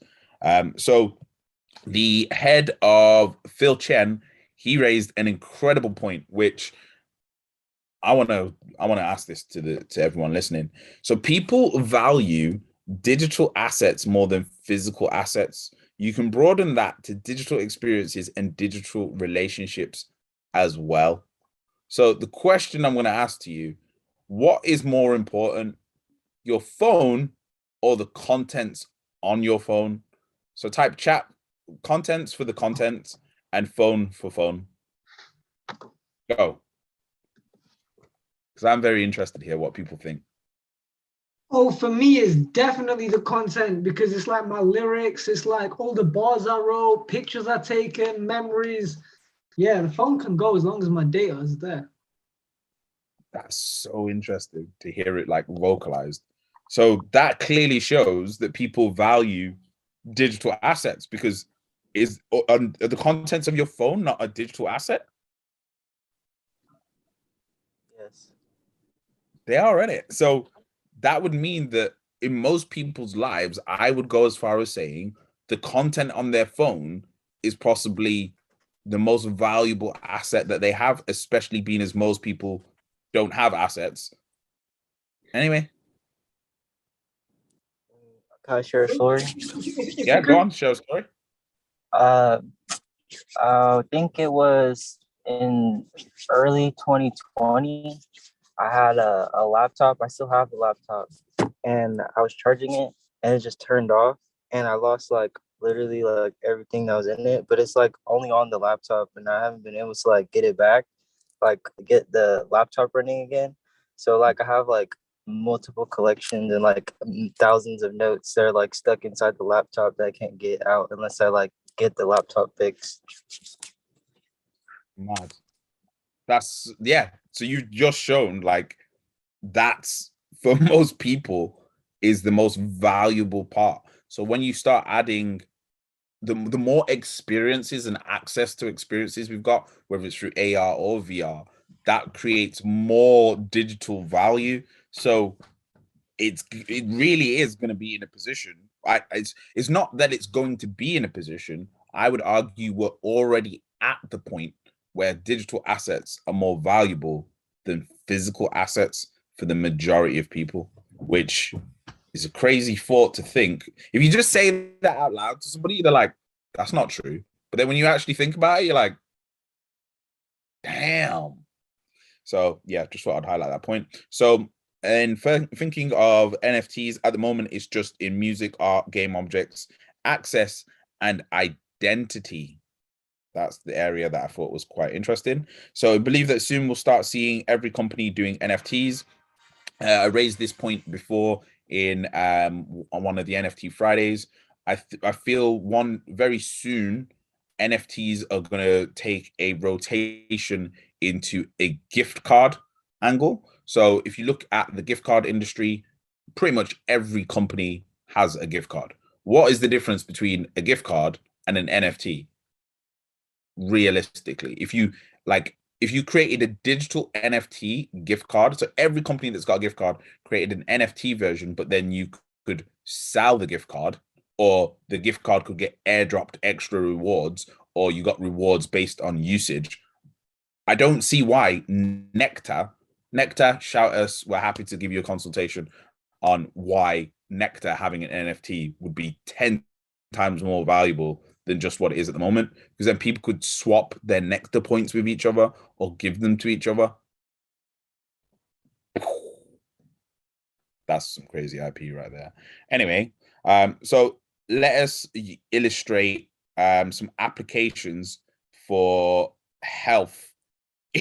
So the head of Phil Chen, he raised an incredible point, which I want to ask this to everyone listening. So people value digital assets more than physical assets. You can broaden that to digital experiences and digital relationships as well. So the question I'm going to ask to you, what is more important, your phone or the contents on your phone? So type chat contents for the contents and phone for phone. Go. Because I'm very interested to hear what people think. Oh, for me, it's definitely the content, because it's like my lyrics, it's like all the bars I wrote, pictures I taken, memories. Yeah, the phone can go as long as my data is there. That's so interesting to hear it like vocalized. So that clearly shows that people value digital assets, because are the contents of your phone not a digital asset? Yes. They are in it. So that would mean that in most people's lives, I would go as far as saying the content on their phone is possibly the most valuable asset that they have, especially being as most people don't have assets. Anyway. Can I share a story? Yeah, go on, share a story. I think it was in early 2020. I had a laptop. I still have the laptop, and I was charging it, and it just turned off, and I lost like literally like everything that was in it. But it's like only on the laptop, and I haven't been able to like get it back, like get the laptop running again. So like I have like multiple collections and like thousands of notes that are like stuck inside the laptop that I can't get out unless I like get the laptop fixed. Mad. That's, yeah. So you've just shown like that's, for most people, is the most valuable part. So when you start adding the more experiences and access to experiences we've got, whether it's through AR or VR, that creates more digital value. So it really is going to be in a position. It's not that it's going to be in a position. I would argue we're already at the point where digital assets are more valuable than physical assets for the majority of people, which is a crazy thought to think. If you just say that out loud to somebody, they're like, that's not true. But then when you actually think about it, you're like, damn. So yeah, just thought I'd highlight that point. So, and thinking of NFTs at the moment, it's just in music, art, game objects, access, and identity. That's the area that I thought was quite interesting. So I believe that soon we'll start seeing every company doing NFTs. I raised this point before in on one of the NFT Fridays. I feel very soon NFTs are going to take a rotation into a gift card angle. So if you look at the gift card industry, pretty much every company has a gift card. What is the difference between a gift card and an NFT? Realistically, if you like, if you created a digital NFT gift card, so every company that's got a gift card created an NFT version, but then you could sell the gift card, or the gift card could get airdropped extra rewards, or you got rewards based on usage. I don't see why Nectar, shout us. We're happy to give you a consultation on why Nectar having an NFT would be 10 times more valuable than just what it is at the moment, because then people could swap their Nectar points with each other or give them to each other. That's some crazy IP right there. Anyway, so let us illustrate some applications for health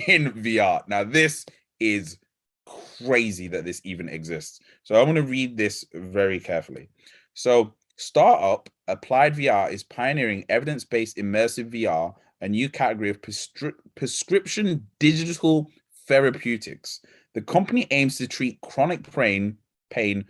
in VR. Now, this is crazy that this even exists. So I'm going to read this very carefully. So Startup Applied VR is pioneering evidence-based immersive VR, a new category of prescription digital therapeutics. The company aims to treat chronic pain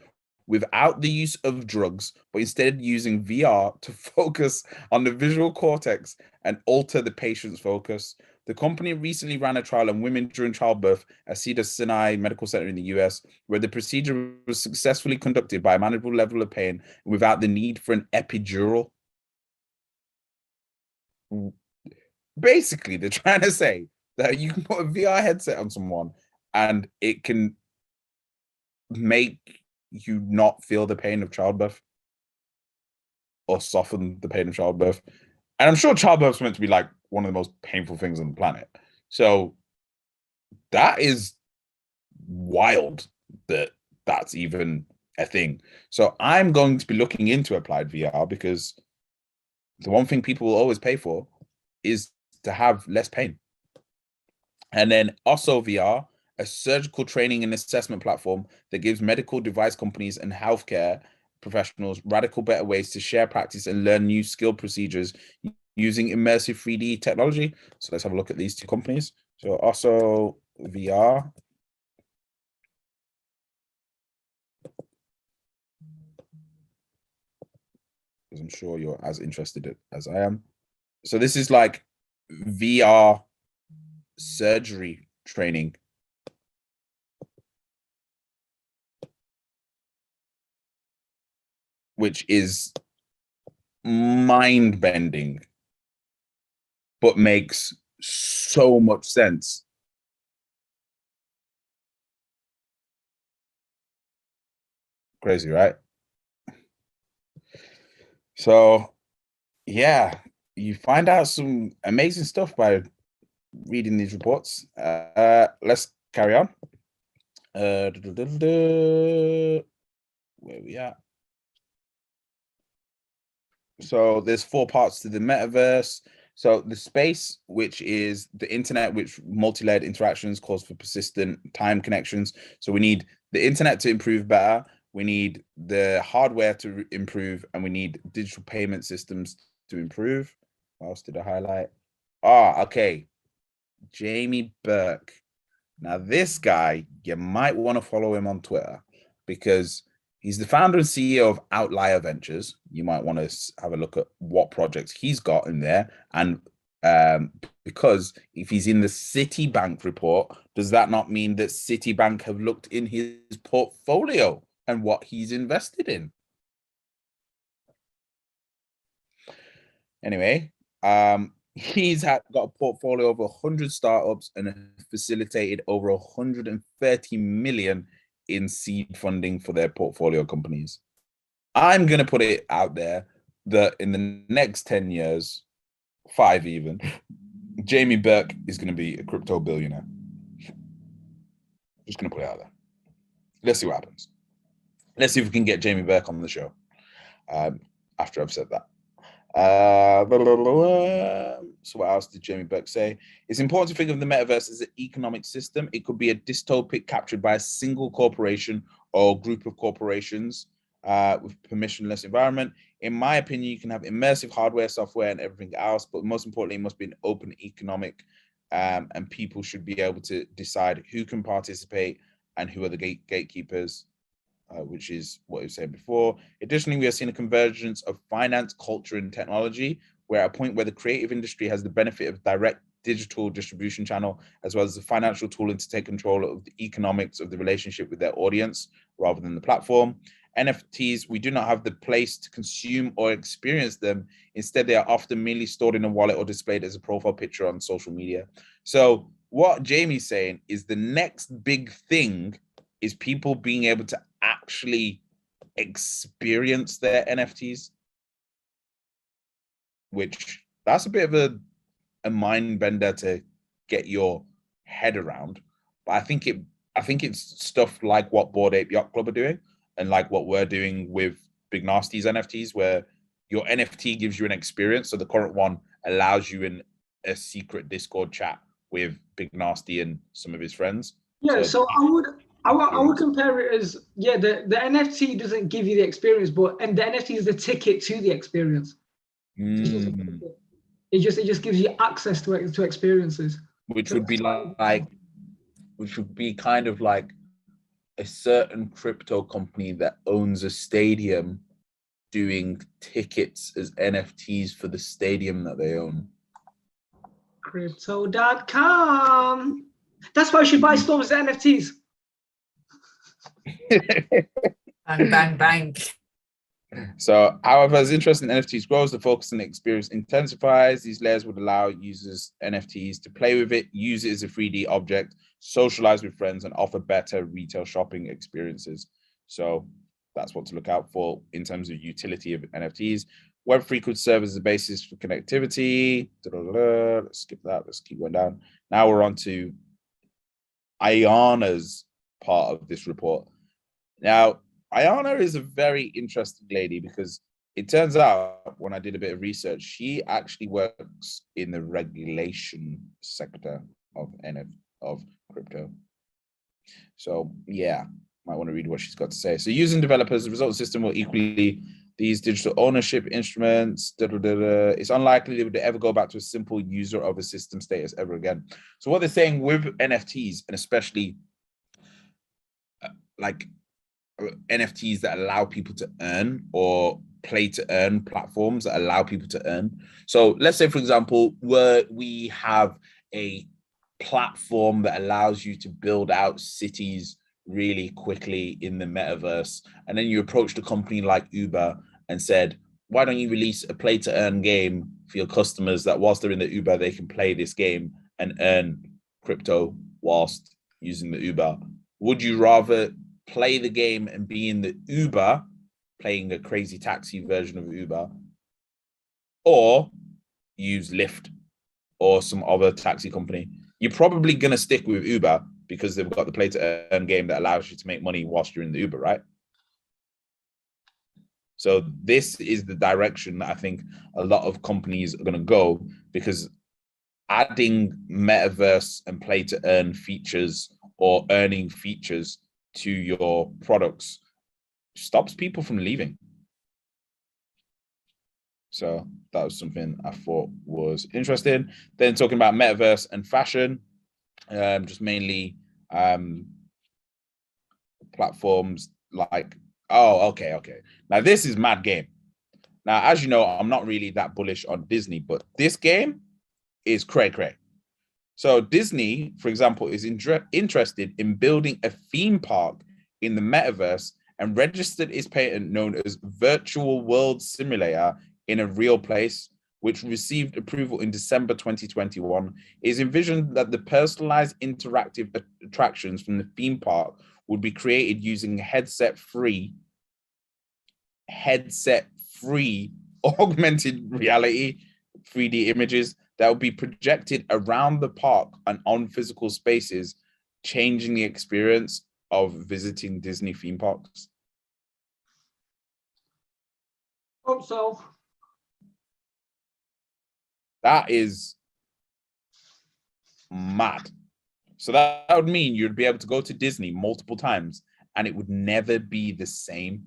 without the use of drugs, but instead using VR to focus on the visual cortex and alter the patient's focus. The company recently ran a trial on women during childbirth at Cedars-Sinai Medical Center in the US, where the procedure was successfully conducted by a manageable level of pain without the need for an epidural. Basically, they're trying to say that you can put a VR headset on someone and it can make you not feel the pain of childbirth or soften the pain of childbirth. And I'm sure childbirth is meant to be like one of the most painful things on the planet. So that is wild that that's even a thing. So I'm going to be looking into applied VR, because the one thing people will always pay for is to have less pain. And then also VR, a surgical training and assessment platform that gives medical device companies and healthcare professionals radical better ways to share practice and learn new skill procedures using immersive 3D technology. So let's have a look at these two companies. So also VR. Because I'm sure you're as interested as I am. So this is like VR surgery training. Which is mind-bending, but makes so much sense. Crazy, right? So, yeah, you find out some amazing stuff by reading these reports. Let's carry on. Where we at? So there's 4 parts to the metaverse. So the space, which is the internet, which multi-layered interactions cause for persistent time connections. So we need the internet to improve better. We need the hardware to improve, and we need digital payment systems to improve. What else did I highlight? Okay. Jamie Burke. Now, this guy, you might want to follow him on Twitter, because he's the founder and CEO of Outlier Ventures. You might want to have a look at what projects he's got in there. And because if he's in the Citibank report, does that not mean that Citibank have looked in his portfolio and what he's invested in? Anyway, he's got a portfolio of 100 startups and facilitated over 130 million in seed funding for their portfolio companies. I'm going to put it out there that in the next 10 years, 5 even, Jamie Burke is going to be a crypto billionaire. Just going to put it out there. Let's see what happens. Let's see if we can get Jamie Burke on the show after I've said that. So what else did Jamie Burke say? It's important to think of the metaverse as an economic system. It could be a dystopic captured by a single corporation or group of corporations with permissionless environment. In my opinion, you can have immersive hardware, software, and everything else, but most importantly, it must be an open economic, and people should be able to decide who can participate and who are the gatekeepers. Which is what I was saying before. Additionally, we are seeing a convergence of finance, culture, and technology. We're at a point where the creative industry has the benefit of direct digital distribution channel, as well as a financial tool to take control of the economics of the relationship with their audience rather than the platform. NFTs, we do not have the place to consume or experience them. Instead, they are often merely stored in a wallet or displayed as a profile picture on social media. So what Jamie's saying is the next big thing is people being able to actually experience their NFTs, which that's a bit of a mind bender to get your head around. But I think it's stuff like what Bored Ape Yacht Club are doing, and like what we're doing with Big Nasty's NFTs, where your NFT gives you an experience. So the current one allows you in a secret Discord chat with Big Nasty and some of his friends. Yeah, so I would compare it as, yeah, the NFT doesn't give you the experience, and the NFT is the ticket to the experience. It just gives you access to experiences. Which would be which would be kind of like a certain crypto company that owns a stadium doing tickets as NFTs for the stadium that they own. Crypto.com. That's why you should buy Storm's NFTs. Bang, bang, bang. So, however, as interest in NFTs grows, the focus and experience intensifies. These layers would allow users NFTs to play with it, use it as a 3D object, socialize with friends, and offer better retail shopping experiences. So that's what to look out for in terms of utility of NFTs. Web3 could serve as the basis for connectivity. Let's skip that. Let's keep going down. Now we're on to Ayana's part of this report. Now, Ayana is a very interesting lady because it turns out when I did a bit of research, she actually works in the regulation sector of crypto. So yeah, might want to read what she's got to say. So using developers, the result system will equally these digital ownership instruments. It's unlikely they would ever go back to a simple user of a system status ever again. So what they're saying with NFTs, and especially like NFTs that allow people to earn, or play to earn platforms that allow people to earn. So let's say, for example, we have a platform that allows you to build out cities really quickly in the metaverse. And then you approached a company like Uber and said, why don't you release a play to earn game for your customers that whilst they're in the Uber, they can play this game and earn crypto whilst using the Uber? Would you rather play the game and be in the Uber, playing a crazy taxi version of Uber, or use Lyft or some other taxi company? You're probably going to stick with Uber because they've got the play to earn game that allows you to make money whilst you're in the Uber, right? So this is the direction that I think a lot of companies are going to go, because adding metaverse and play to earn features or earning features to your products stops people from leaving. So that was something I thought was interesting. Then talking about metaverse and fashion, just mainly platforms like, okay. Now this is mad game. Now, as you know, I'm not really that bullish on Disney, but this game is cray. So Disney, for example, is interested in building a theme park in the metaverse and registered its patent known as Virtual World Simulator in a real place, which received approval in December 2021. It is envisioned that the personalized interactive attractions from the theme park would be created using headset-free augmented reality 3D images that will be projected around the park and on physical spaces, changing the experience of visiting Disney theme parks. Hope so. That is mad. So that would mean you'd be able to go to Disney multiple times and it would never be the same.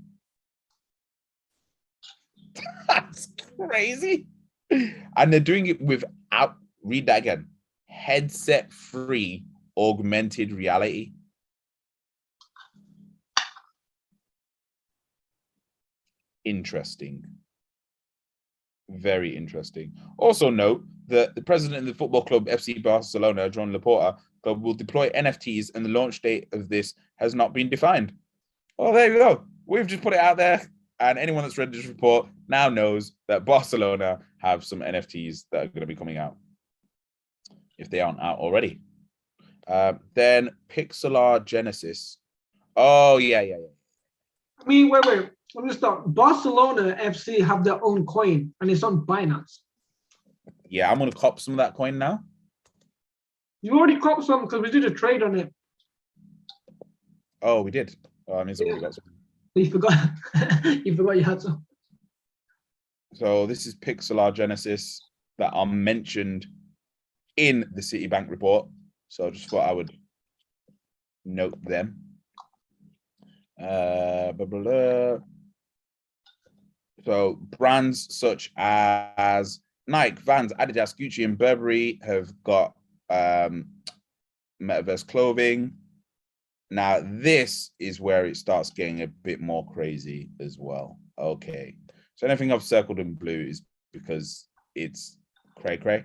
That's crazy. And they're doing it without, read that again, headset-free augmented reality. Interesting. Very interesting. Also note that the president of the football club FC Barcelona, Joan Laporta, will deploy NFTs, and the launch date of this has not been defined. Oh, there you go. We've just put it out there, and anyone that's read this report now knows that Barcelona have some NFTs that are going to be coming out, if they aren't out already. Then Pixelar Genesis. Oh, yeah. I mean, wait. Let me start. Barcelona FC have their own coin, and it's on Binance. Yeah, I'm going to cop some of that coin now. You already copped some because we did a trade on it. Oh, we did. Oh, that means I've already got some. You forgot. You forgot you had some. So this is Pixelar Genesis that are mentioned in the Citibank report. So I just thought I would note them. So brands such as Nike, Vans, Adidas, Gucci, and Burberry have got metaverse clothing. Now, this is where it starts getting a bit more crazy as well. Okay. So anything I've circled in blue is because it's cray.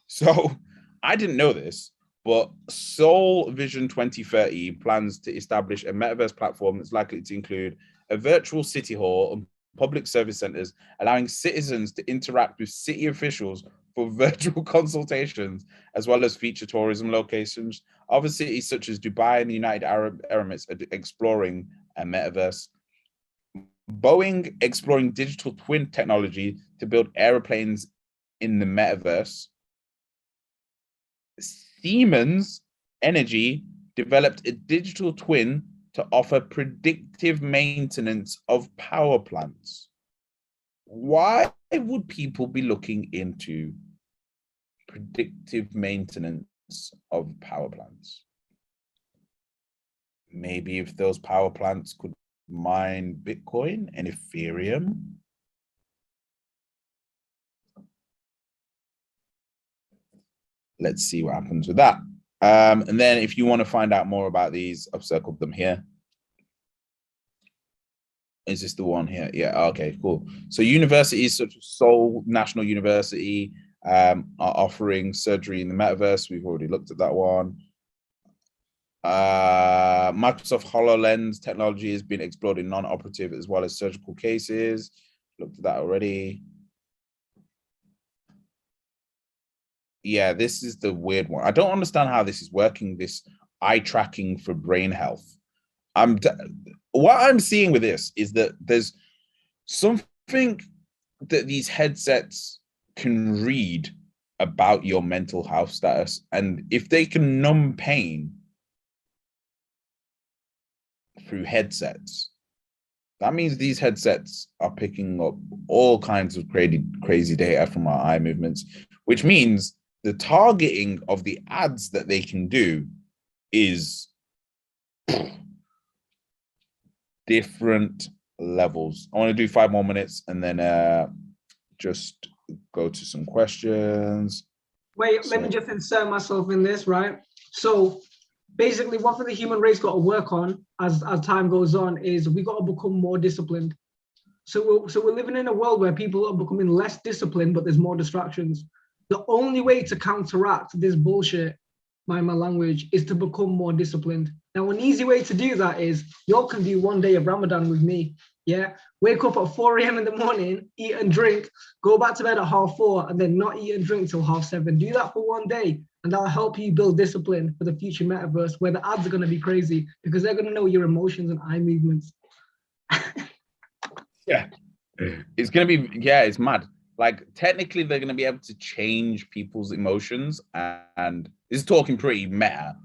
So I didn't know this, but Seoul Vision 2030 plans to establish a metaverse platform that's likely to include a virtual city hall and public service centers, allowing citizens to interact with city officials for virtual consultations, as well as feature tourism locations. Other cities such as Dubai and the United Arab Emirates are exploring a metaverse. Boeing exploring digital twin technology to build airplanes in the metaverse. Siemens Energy developed a digital twin to offer predictive maintenance of power plants. Why would people be looking into predictive maintenance of power plants? Maybe if those power plants could mine Bitcoin and Ethereum. Let's see what happens with that. And then if you want to find out more about these, I've circled them here. Is this the one here? Yeah, okay, cool. So universities such as Seoul National University are offering surgery in the metaverse. We've already looked at that one. Microsoft HoloLens technology has been explored in non-operative as well as surgical cases. Looked at that already. Yeah, this is the weird one. I don't understand how this is working, this eye tracking for brain health. What I'm seeing with this is that there's something that these headsets can read about your mental health status. And if they can numb pain through headsets, that means these headsets are picking up all kinds of crazy data from our eye movements, which means the targeting of the ads that they can do is different levels. I want to do 5 more minutes and then just go to some questions. Wait, let me just insert myself in this, right? So basically, one thing the human race got to work on as time goes on is we got to become more disciplined. So we're living in a world where people are becoming less disciplined, but there's more distractions. The only way to counteract this bullshit, mind my language, is to become more disciplined. Now, an easy way to do that is y'all can do 1 day of Ramadan with me. Yeah, wake up at 4 a.m. in the morning, eat and drink, go back to bed at 4:30, and then not eat and drink till 7:30. Do that for 1 day, and that'll help you build discipline for the future metaverse, where the ads are going to be crazy because they're going to know your emotions and eye movements. Yeah, it's going to be, yeah, it's mad. Like, technically, they're going to be able to change people's emotions, and this is talking pretty meta,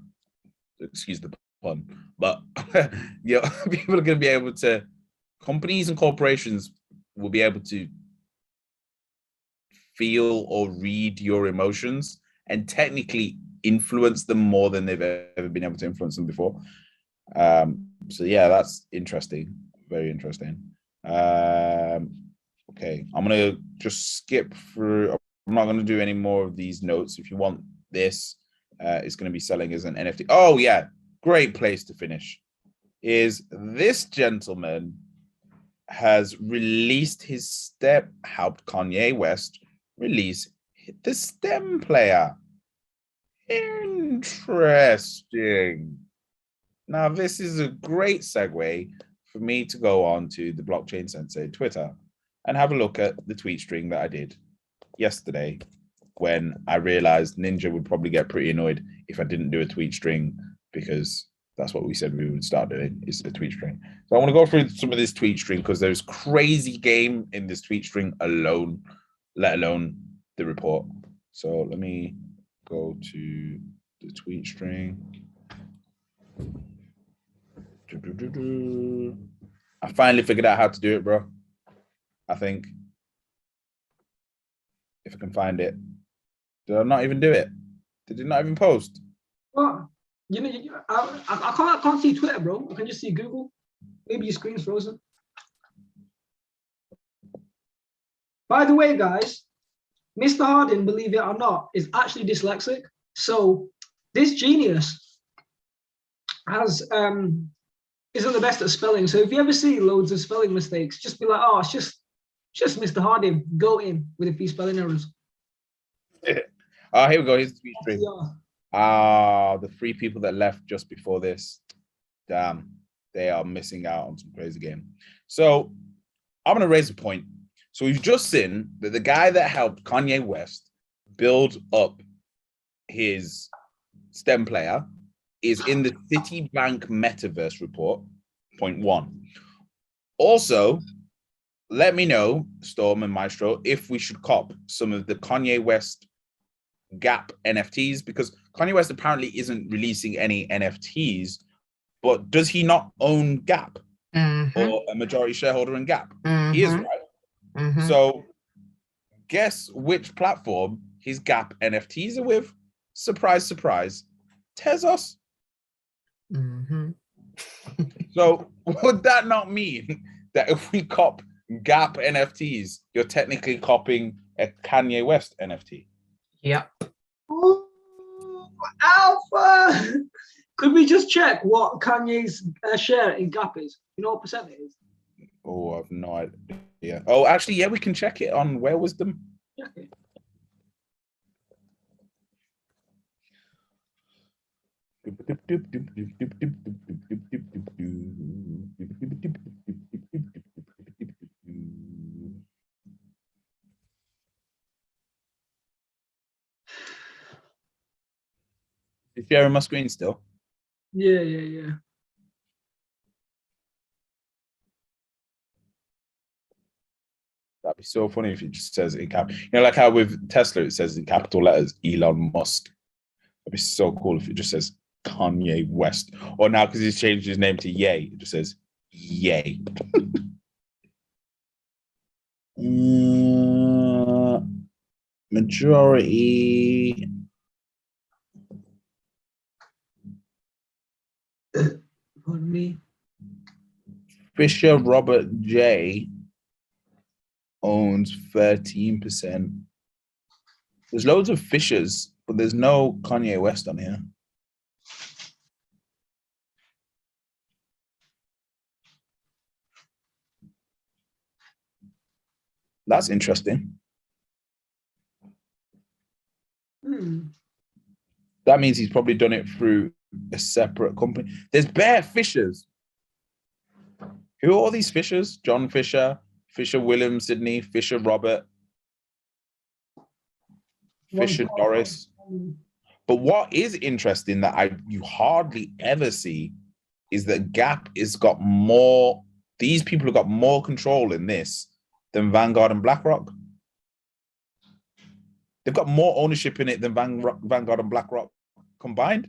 excuse the pun, but yeah, people are going to be able to, companies and corporations will be able to feel or read your emotions and technically influence them more than they've ever been able to influence them before. So yeah, that's interesting, very interesting. Okay, I'm gonna just skip through. I'm not gonna do any more of these notes. If you want this, it's gonna be selling as an NFT. Oh yeah, great place to finish. Is this gentleman has released his helped Kanye West release The STEM player. Interesting. Now, this is a great segue for me to go on to the Blockchain Sensei Twitter and have a look at the tweet string that I did yesterday when I realized Ninja would probably get pretty annoyed if I didn't do a tweet string, because that's what we said we would start doing, is a tweet string. So I want to go through some of this tweet string because there's crazy game in this tweet string alone, let alone the report. So let me go to the tweet string. I finally figured out how to do it, bro. I think. If I can find it. Did I not even do it? Did it not even post? What? You know, I can't see Twitter, bro. I can just see Google. Maybe your screen's frozen. By the way, guys, Mr. Harding, believe it or not, is actually dyslexic. So this genius has isn't the best at spelling. So if you ever see loads of spelling mistakes, just be like, oh, it's just Mr. Harding. Go in with a few spelling errors. Oh, here we go. Here's the tweet string. The 3 people that left just before this. Damn, they are missing out on some crazy game. So I'm going to raise a point. So we've just seen that the guy that helped Kanye West build up his STEM player is in the Citibank Metaverse report, point 1. Also, let me know, Storm and Maestro, if we should cop some of the Kanye West Gap NFTs, because Kanye West apparently isn't releasing any NFTs, but does he not own Gap or a majority shareholder in Gap? He is, right? So guess which platform his Gap NFTs are with? Surprise, surprise. Tezos. So would that not mean that if we cop Gap NFTs, you're technically copying a Kanye West NFT? Yep. Ooh, Alpha! Could we just check what Kanye's share in Gap is? You know what percent it is? Oh, I've no idea. Oh, actually, yeah, we can check it on Where Wisdom. Okay. Is sharing my screen still? Yeah. That'd be so funny if it just says in cap. You know, like how with Tesla it says in capital letters Elon Musk. That'd be so cool if it just says Kanye West. Or now because he's changed his name to Ye, it just says Ye. Majority. Pardon me. Fisher Robert J owns 13%. There's loads of Fishers, but there's no Kanye West on here. That's interesting. That means he's probably done it through a separate company. There's bare Fishers. Who are all these Fishers? John Fisher, Fisher William Sydney, Fisher Robert, Fisher Doris. But what is interesting that you hardly ever see is that Gap has got more, these people have got more control in this than Vanguard and BlackRock. They've got more ownership in it than Vanguard and BlackRock combined,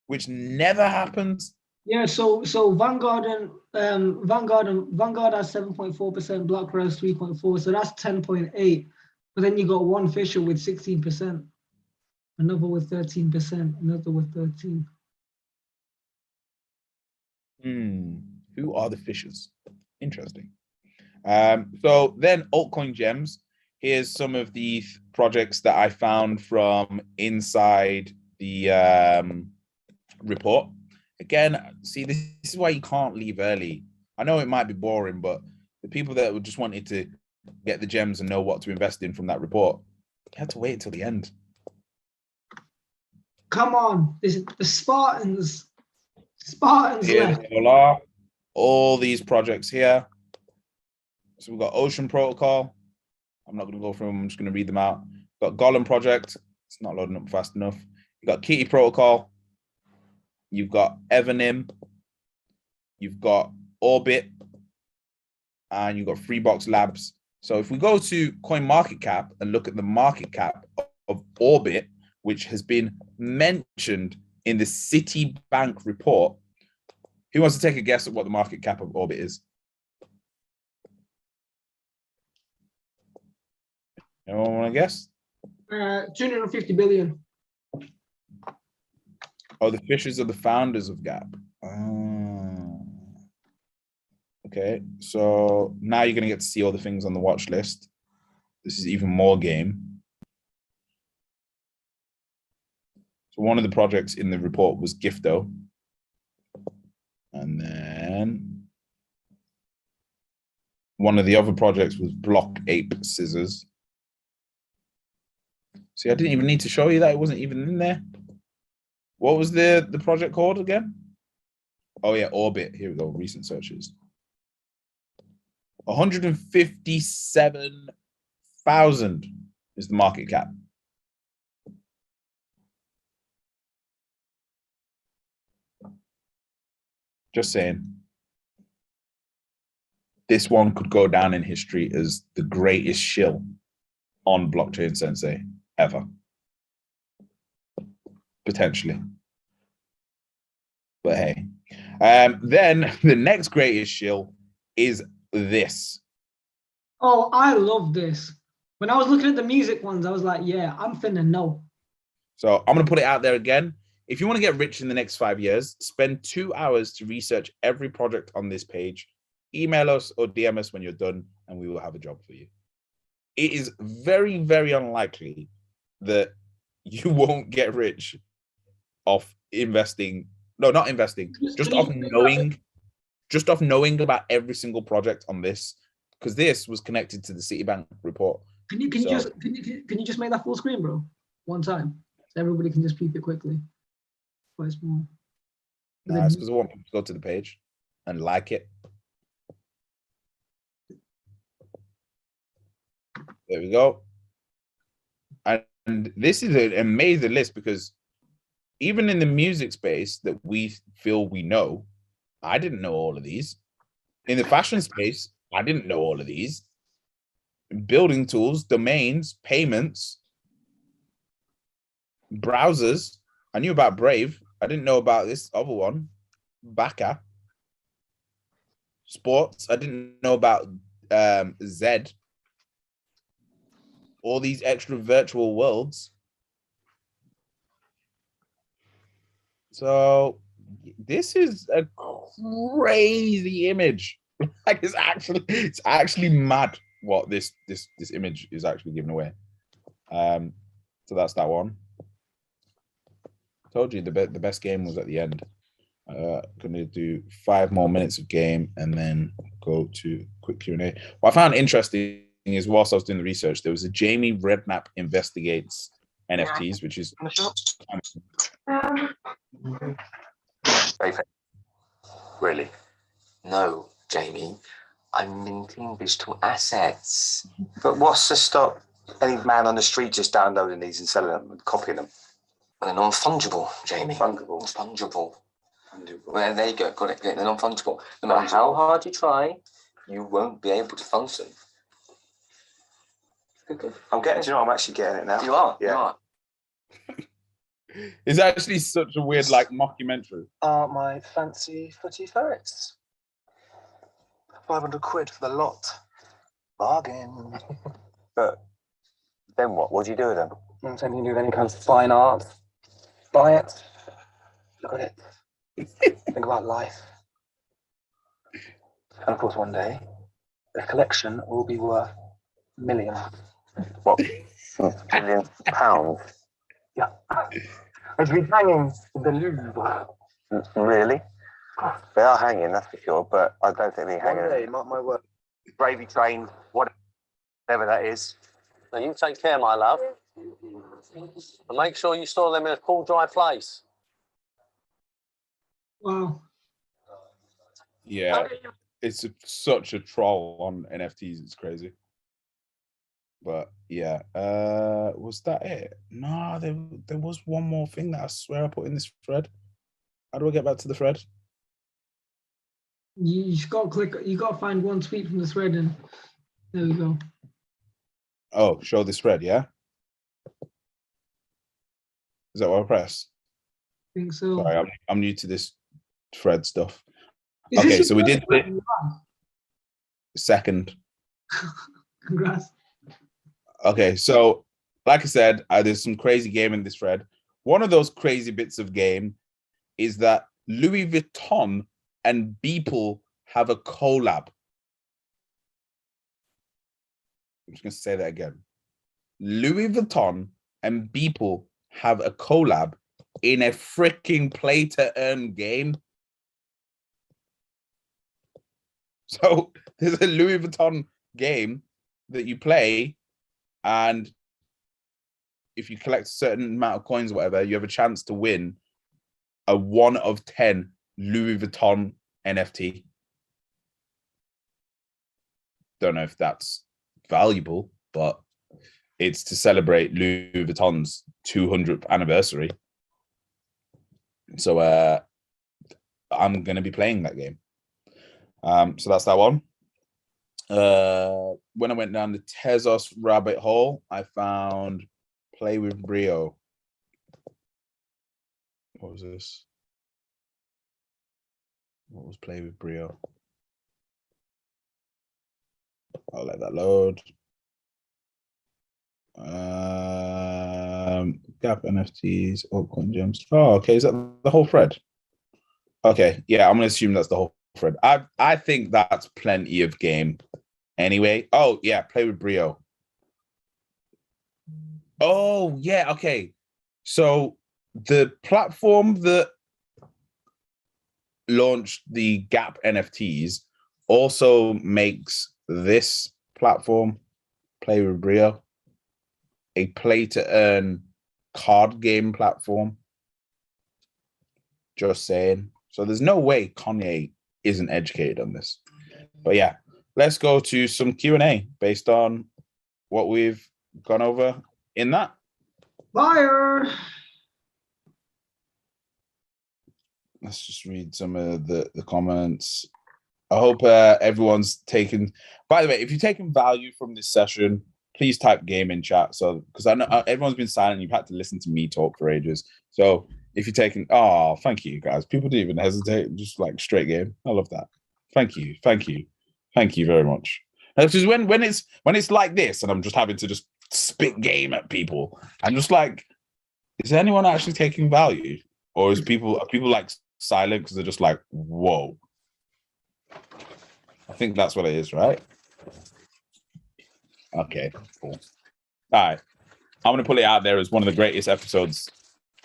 which never happens. Yeah, so Vanguard has 7.4%, BlackRock has 3.4%, so that's 10.8. But then you got one Fisher with 16%, another with 13%, another with 13%. Who are the Fishers? Interesting. So then altcoin gems. Here's some of the projects that I found from inside the report. Again, see, this is why you can't leave early. I know it might be boring, but the people that just wanted to get the gems and know what to invest in from that report, you had to wait until the end. Come on, this is the Spartans. Spartans Here left. they all are. All these projects here. So we've got Ocean Protocol. I'm not going to go through them. I'm just going to read them out. We've got Golem Project. It's not loading up fast enough. You've got Citi Protocol. You've got Evernym. You've got Orbit. And you've got Freebox Labs. So if we go to CoinMarketCap and look at the market cap of Orbit, which has been mentioned in the Citibank report, who wants to take a guess at what the market cap of Orbit is? Anyone want to guess? 250 billion. Oh, the Fishers are the founders of Gap. Okay, so now you're going to get to see all the things on the watch list. This is even more game. So one of the projects in the report was Gifto. And then one of the other projects was Block Ape Scissors. See, I didn't even need to show you that. It wasn't even in there. What was the project called again? Oh yeah, Orbit. Here we go, recent searches. 157,000 is the market cap. Just saying. This one could go down in history as the greatest shill on Blockchain Sensei ever. Potentially. But hey. Then the next greatest shill is this. Oh, I love this. When I was looking at the music ones, I was like, yeah, I'm finna know. So I'm going to put it out there again. If you want to get rich in the next 5 years, spend 2 hours to research every project on this page. Email us or DM us when you're done, and we will have a job for you. It is very, very unlikely that you won't get rich off investing. No, not investing. Just off knowing about every single project on this, because this was connected to the Citibank report. Can you just make that full screen, bro? One time, so everybody can just peep it quickly. Quite small. Nah, it's because I want people to go to the page and like it. There we go. And this is an amazing list, because even in the music space that we feel we know, I didn't know all of these. In the fashion space, I didn't know all of these. Building tools, domains, payments, browsers. I knew about Brave. I didn't know about this other one, Baka. Sports. I didn't know about Zed. All these extra virtual worlds. So this is a crazy image. Like it's actually mad what this image is actually giving away. So that's that one. Told you the best game was at the end. Gonna do 5 more minutes of game and then go to quick Q&A. What I found interesting is, whilst I was doing the research, there was a Jamie Redknapp Investigates NFTs, which is really? No, Jamie. I'm minting digital assets. But what's to stop any man on the street just downloading these and selling them and copying them? They're non-fungible, Jamie. Fungible. Well, there you go. Got it. They're non-fungible. No matter how hard you try, you won't be able to function. Good. I'm getting. Do you know? I'm actually getting it now. You are. Yeah. You are. It's actually such a weird, like, mockumentary. My fancy footy ferrets. 500 quid for the lot. Bargain. But then what? What do you do with them? I'm saying you do any kind of fine art. Buy it. Look at it. Think about life. And of course, one day, the collection will be worth millions. What? Millions of pounds? Yeah. It's been hanging in the Louvre. Really? They are hanging, that's for sure, but I don't think they're hanging. One day, my word. Gravy train, what? whatever that is. Now you take care, my love. And make sure you store them in a cool, dry place. Wow. Yeah, it's such a troll on NFTs. It's crazy. But yeah, was that it? No, there was one more thing that I swear I put in this thread. How do I get back to the thread? You just got to click. You got to find one tweet from the thread, and there we go. Oh, show this thread. Yeah. Is that what I press? I think so. Sorry, I'm new to this thread stuff. Is Okay, this your so we did first thread in your life? second. Congrats. Okay, so like I said, there's some crazy game in this thread. One of those crazy bits of game is that Louis Vuitton and Beeple have a collab. I'm just going to say that again. Louis Vuitton and Beeple have a collab in a freaking play-to-earn game. So there's a Louis Vuitton game that you play, and if you collect a certain amount of coins or whatever, you have a chance to win a 1 of 10 Louis Vuitton NFT. Don't know if that's valuable, but it's to celebrate Louis Vuitton's 200th anniversary. So I'm going to be playing that game. So that's that one. When I went down the Tezos rabbit hole, I found Play with Brio. What was this? What was Play with Brio? I'll let that load. Gap NFTs, altcoin gems. Oh, okay. Is that the whole thread? Okay, yeah, I'm gonna assume that's the whole thread. I think that's plenty of game anyway. Oh yeah, Play with Brio. Oh yeah, okay. So the platform that launched the Gap NFTs also makes this platform, Play with Brio, a play-to-earn card game platform. Just saying. So there's no way Kanye isn't educated on this. But yeah, let's go to some Q&A based on what we've gone over in that. Fire. Let's just read some of the comments. I hope everyone's taken. By the way, if you're taking value from this session, please type game in chat. So, because I know everyone's been silent, you've had to listen to me talk for ages. So, if you're taking, oh, thank you guys. People didn't even hesitate, just like straight game. I love that. Thank you very much. Because when it's like this, and I'm just having to just spit game at people, I'm just like, is anyone actually taking value, or are people like silent because they're just like, whoa? I think that's what it is, right? Okay, cool. All right, I'm gonna put it out there as one of the greatest episodes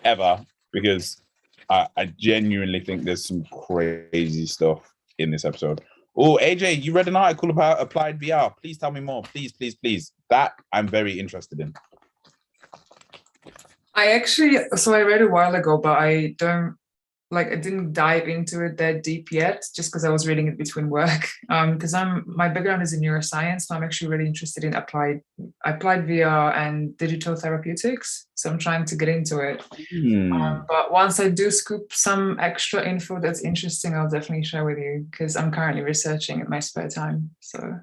ever because I genuinely think there's some crazy stuff in this episode. Oh, AJ, you read an article about applied VR. Please tell me more. Please, please, please. That I'm very interested in. I read a while ago, but I didn't dive into it that deep yet, just because I was reading it between work. Because my background is in neuroscience, so I'm actually really interested in applied VR and digital therapeutics. So I'm trying to get into it. But once I do scoop some extra info that's interesting, I'll definitely share with you, because I'm currently researching in my spare time. So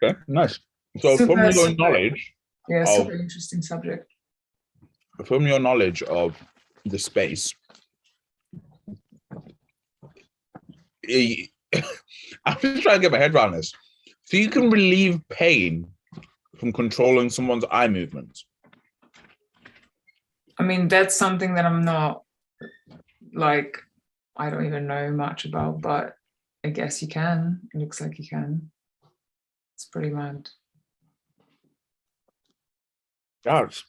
okay, nice. So from your knowledge, super interesting subject. From your knowledge of the space, I'm just trying to get my head around this. So you can relieve pain from controlling someone's eye movements. I mean, that's something that I'm not, I don't even know much about, but I guess you can. It looks like you can. It's pretty mad. Gosh.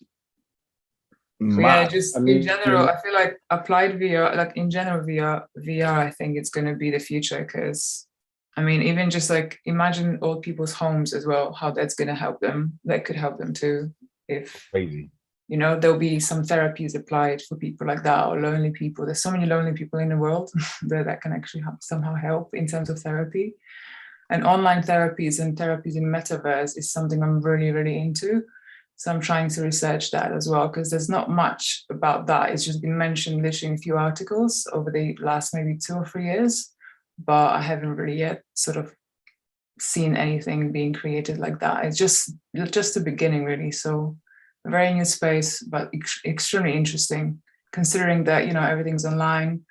Yeah, just in general, I feel like applied VR, like in general VR, I think it's going to be the future, because I mean, even just like imagine old people's homes as well, how that's going to help them. That could help them too. If, Crazy. you know, there'll be some therapies applied for people like that, or lonely people. There's so many lonely people in the world that can actually somehow help in terms of therapy. And online therapies and therapies in metaverse is something I'm really, really into. So I'm trying to research that as well, because there's not much about that. It's just been mentioned literally in a few articles over the last maybe 2 or 3 years, but I haven't really yet sort of seen anything being created like that. It's just the beginning, really. So a very new space, but extremely interesting, considering that, you know, everything's online.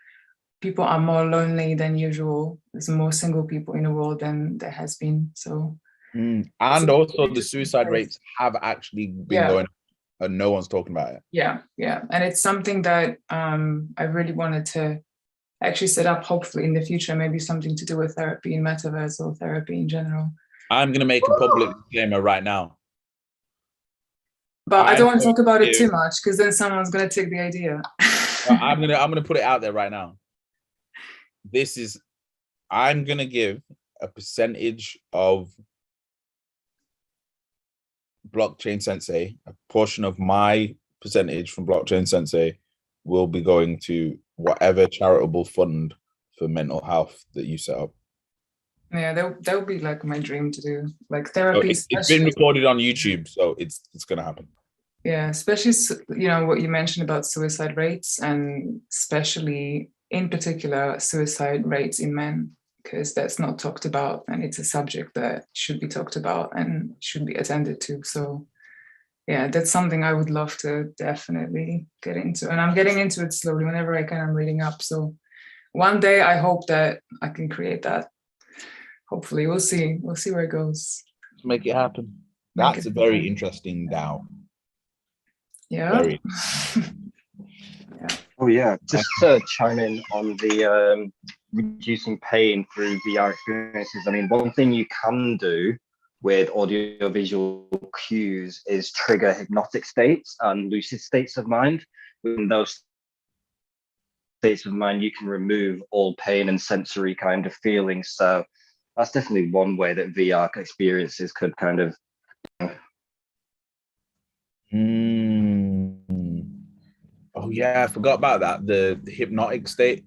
People are more lonely than usual. There's more single people in the world than there has been. So, and also the suicide rates have actually been going, and no one's talking about it. Yeah, and it's something that I really wanted to actually set up, hopefully in the future, maybe something to do with therapy in metaverse or therapy in general. I'm going to make a public disclaimer right now. But I don't want to talk about it too much, because then someone's going to take the idea. I'm going to put it out there right now. I'm going to give a percentage of Blockchain Sensei, a portion of my percentage from Blockchain Sensei will be going to whatever charitable fund for mental health that you set up. Yeah, that would be like my dream to do, like therapy. It's been recorded on YouTube, so it's going to happen. Yeah, especially, you know, what you mentioned about suicide rates, and especially in particular suicide rates in men, because that's not talked about, and it's a subject that should be talked about and should be attended to. So yeah, that's something I would love to definitely get into, and I'm getting into it slowly. Whenever I can, I'm reading up. So one day I hope that I can create that. Hopefully, we'll see where it goes. Let's make it happen. That's a very interesting DAO. Yeah. Yeah. Oh yeah, just to chime in on the reducing pain through VR experiences. I mean, one thing you can do with audio-visual cues is trigger hypnotic states and lucid states of mind. Within those states of mind, you can remove all pain and sensory kind of feelings. So that's definitely one way that VR experiences could kind of. Oh yeah, I forgot about that. The hypnotic state.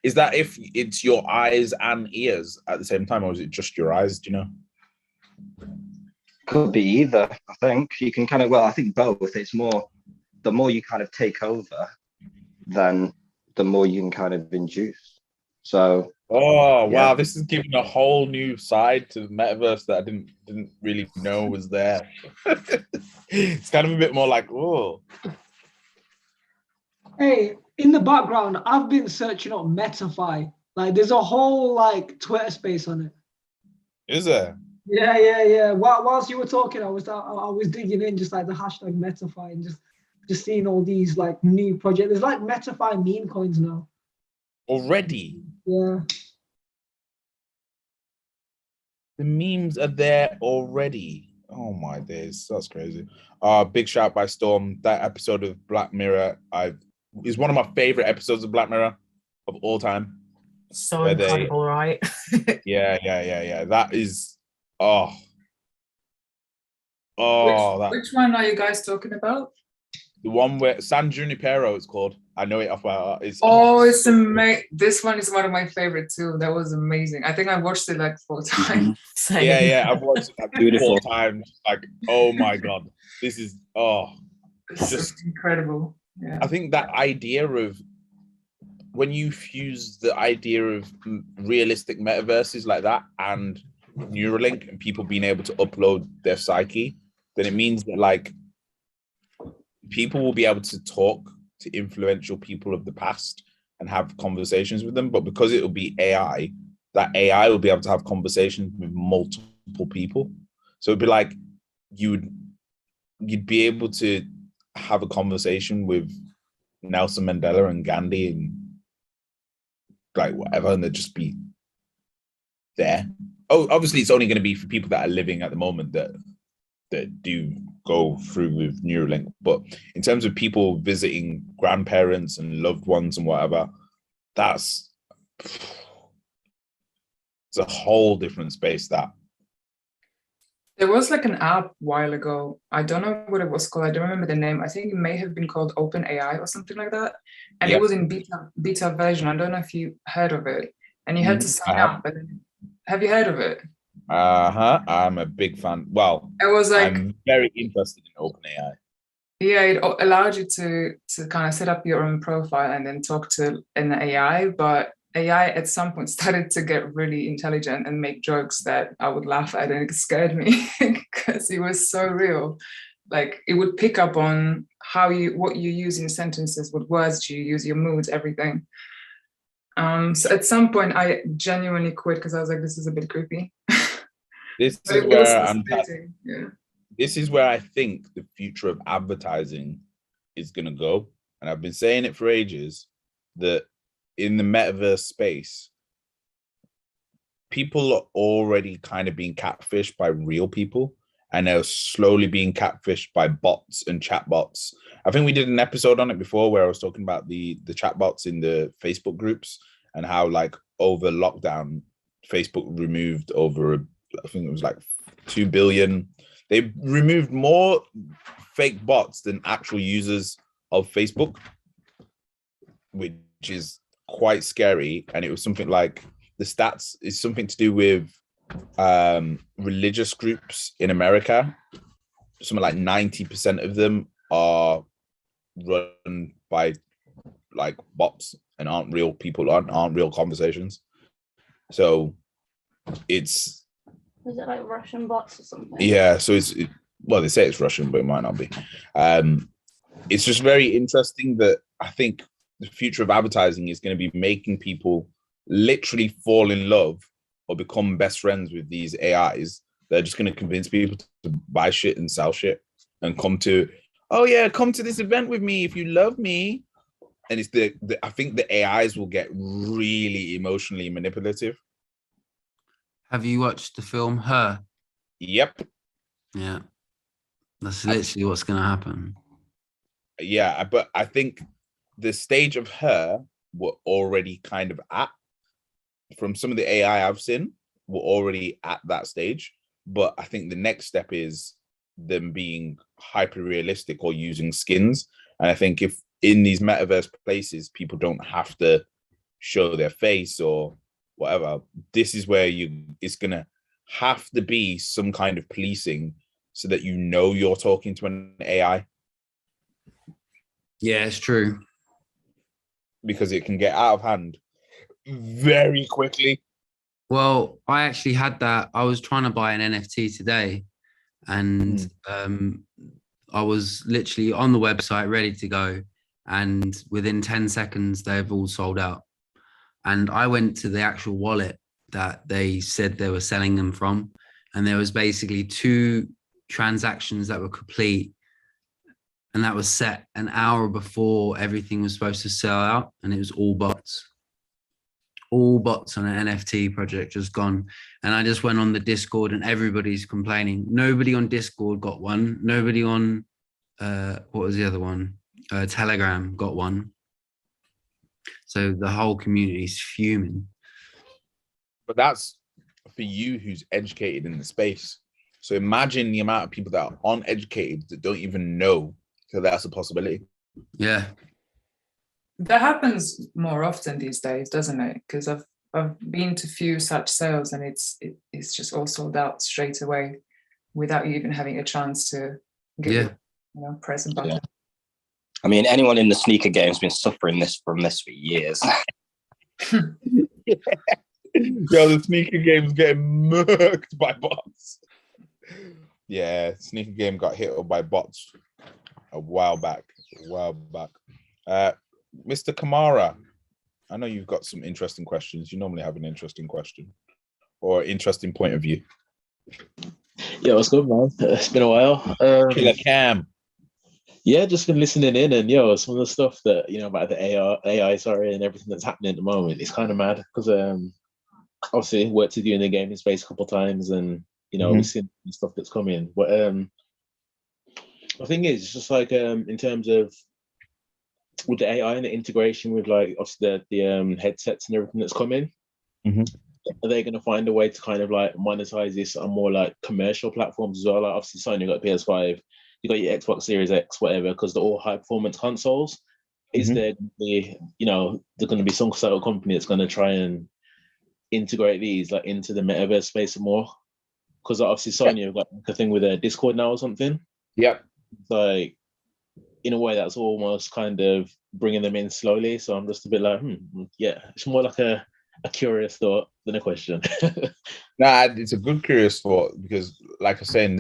Is that if it's your eyes and ears at the same time, or is it just your eyes? Do you know? Could be either. I think you can kind of. Well, I think both. It's more. The more you kind of take over, then the more you can kind of induce. So. Oh wow, this is giving a whole new side to the metaverse that I didn't really know was there. It's kind of a bit more like, oh. Hey, in the background, I've been searching up Metafy. Like, there's a whole like Twitter space on it. Is there? Yeah. Whilst you were talking, I was digging in just like the hashtag Metafy and just seeing all these like new projects. There's like Metafy meme coins now. Already? Yeah. The memes are there already. Oh my days, that's crazy. Big shout by Storm. That episode of Black Mirror is one of my favorite episodes of Black Mirror of all time. So incredible, right? Yeah. That is Which one are you guys talking about? The one where San Junipero it's called. I know it off by heart. It's amazing. This one is one of my favorite too. That was amazing. I think I watched it like 4 times. Yeah. I've watched it like 4 times. Like, oh my god, this is it's just incredible. Yeah. I think that idea of when you fuse the idea of realistic metaverses like that and Neuralink and people being able to upload their psyche, then it means that like people will be able to talk to influential people of the past and have conversations with them. But because it will be AI, that AI will be able to have conversations with multiple people. So it'd be like you'd be able to have a conversation with Nelson Mandela and Gandhi and like whatever, and they'd just be there. Oh, obviously it's only going to be for people that are living at the moment that do go through with Neuralink. But in terms of people visiting grandparents and loved ones and whatever, that's It's a whole different space. That There was like an app a while ago. I don't know what it was called. I don't remember the name. I think it may have been called OpenAI or something like that. And Yep. it was in beta version. I don't know if you heard of it. And you had to sign up. But have you heard of it? I'm a big fan. Well, It was like, I'm very interested in OpenAI. yeah, it allowed you to kind of set up your own profile and then talk to an AI. But AI at some point started to get really intelligent and make jokes that I would laugh at, and it scared me because it was so real. Like it would pick up on what you use in sentences, what words you use, your moods, everything. So at some point I genuinely quit because I was like, this is a bit creepy. This But is it was where fascinating. Yeah. This is where I think the future of advertising is going to go. And I've been saying it for ages, that in the metaverse space, people are already kind of being catfished by real people, and they're slowly being catfished by bots and chatbots. I think we did an episode on it before where I was talking about the chatbots in the Facebook groups and how, like, over lockdown, Facebook removed I think it was like 2 billion. They removed more fake bots than actual users of Facebook, which is quite scary. And it was something like, the stats is something to do with religious groups in America. Something like 90% of them are run by like bots and aren't real people, aren't real conversations. So it's... Is it like Russian bots or something? Yeah, so well, they say it's Russian, but it might not be. It's just very interesting that I think the future of advertising is going to be making people literally fall in love or become best friends with these AIs. They're just going to convince people to buy shit and sell shit and come to this event with me if you love me. And it's I think the AIs will get really emotionally manipulative. Have you watched the film Her? Yep. Yeah. That's literally what's going to happen. Yeah, but I think the stage of Her we're already kind of at. From some of the AI I've seen, we're already at that stage. But I think the next step is them being hyper realistic or using skins. And I think if in these metaverse places, people don't have to show their face or whatever, this is where it's gonna have to be some kind of policing so that you're talking to an AI. Yeah, it's true. Because it can get out of hand very quickly. Well, I actually had that. I was trying to buy an NFT today, and I was literally on the website ready to go, and within 10 seconds they've all sold out. And I went to the actual wallet that they said they were selling them from, and there was basically 2 transactions that were complete, and that was set an hour before everything was supposed to sell out, and it was all bots. All bots on an NFT project just gone. And I just went on the Discord and everybody's complaining. Nobody on Discord got one. Nobody on, what was the other one? Telegram got one. So the whole community is fuming. But that's for you who's educated in the space. So imagine the amount of people that are uneducated that don't even know that that's a possibility. Yeah. That happens more often these days, doesn't it? Because I've been to few such sales and it's just all sold out straight away without you even having a chance to get press a button. Yeah. I mean, anyone in the sneaker game has been suffering from this for years. Yo, the sneaker game's getting murked by bots. Yeah, sneaker game got hit up by bots a while back. Mr. Kamara, I know you've got some interesting questions. You normally have an interesting question or interesting point of view. Yeah, what's good, man? It's been a while. Killer Cam. Yeah, just been listening in, and some of the stuff that about the AI, and everything that's happening at the moment. It's kind of mad because obviously worked with you in the gaming space a couple of times, and we've seen stuff that's coming. But I think it's just like in terms of with the AI and the integration with like obviously the headsets and everything that's coming. are they going to find a way to kind of like monetize this on more like commercial platforms as well? Like obviously, Sony, you got PS5, you got your Xbox Series X, whatever, because they're all high performance consoles. Is there the, they're going to be some sort of company that's going to try and integrate these like into the metaverse space more? Because obviously Sony have got a thing with their Discord now or something. Yep. Like in a way that's almost kind of bringing them in slowly. So I'm just a bit like, yeah, it's more like a curious thought than a question. Nah, it's a good curious thought because, like I was saying,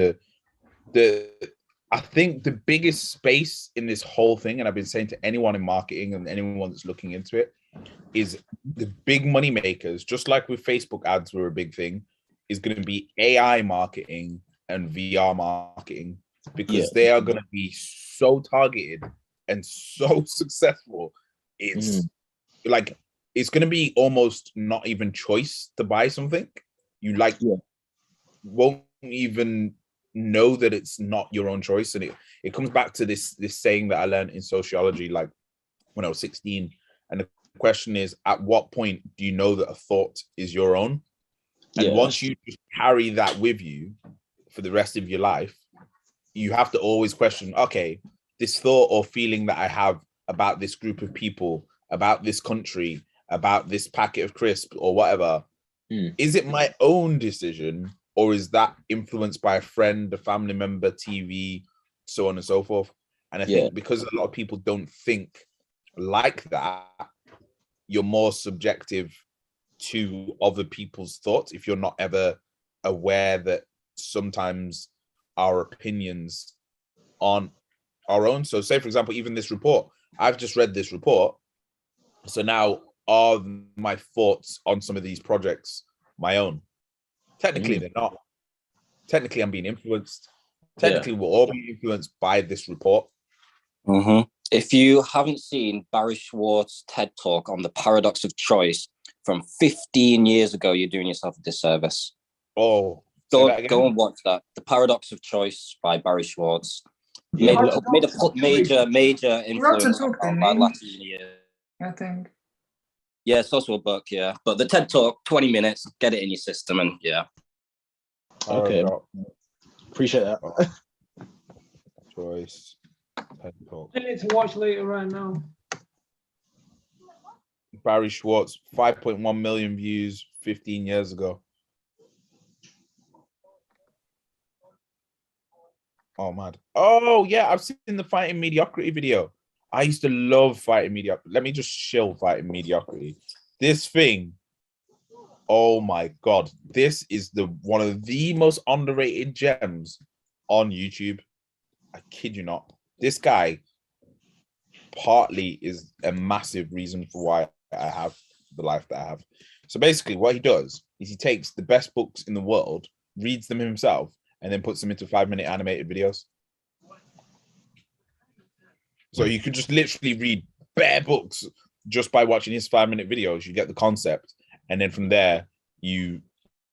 I think the biggest space in this whole thing, and I've been saying to anyone in marketing and anyone that's looking into it, is the big money makers, just like with Facebook ads were a big thing, is going to be AI marketing and VR marketing, because they are going to be so targeted and so successful. It's like, it's going to be almost not even choice to buy something. You won't even know that it's not your own choice. And it comes back to this saying that I learned in sociology, like when I was 16. And the question is, at what point do you know that a thought is your own? And once you just carry that with you for the rest of your life, you have to always question, okay, this thought or feeling that I have about this group of people, about this country, about this packet of crisps or whatever, is it my own decision, or is that influenced by a friend, a family member, TV, so on and so forth? And I think because a lot of people don't think like that, you're more subjective to other people's thoughts if you're not ever aware that sometimes our opinions aren't our own. So say, for example, even this report, I've just read this report. So now are my thoughts on some of these projects my own? Technically, they're not. Technically, I'm being influenced. Technically, we're all being influenced by this report. If you haven't seen Barry Schwartz's TED Talk on the paradox of choice from 15 years ago, you're doing yourself a disservice. Oh, go and watch that. The Paradox of Choice by Barry Schwartz. Made a major influence on my Latin year. I think. Yeah, it's also a book, But the TED Talk, 20 minutes, get it in your system, and Okay. Appreciate that. Choice. TED Talk. I need to watch later right now. Barry Schwartz, 5.1 million views 15 years ago. Oh, mad. Oh, yeah, I've seen the Fighting Mediocrity video. I used to love Fighting Mediocrity. Let me just shill Fighting Mediocrity. This thing, oh my God. This is one of the most underrated gems on YouTube. I kid you not. This guy partly is a massive reason for why I have the life that I have. So basically what he does is he takes the best books in the world, reads them himself, and then puts them into 5-minute animated videos. So you could just literally read bare books just by watching his 5-minute videos. You get the concept, and then from there you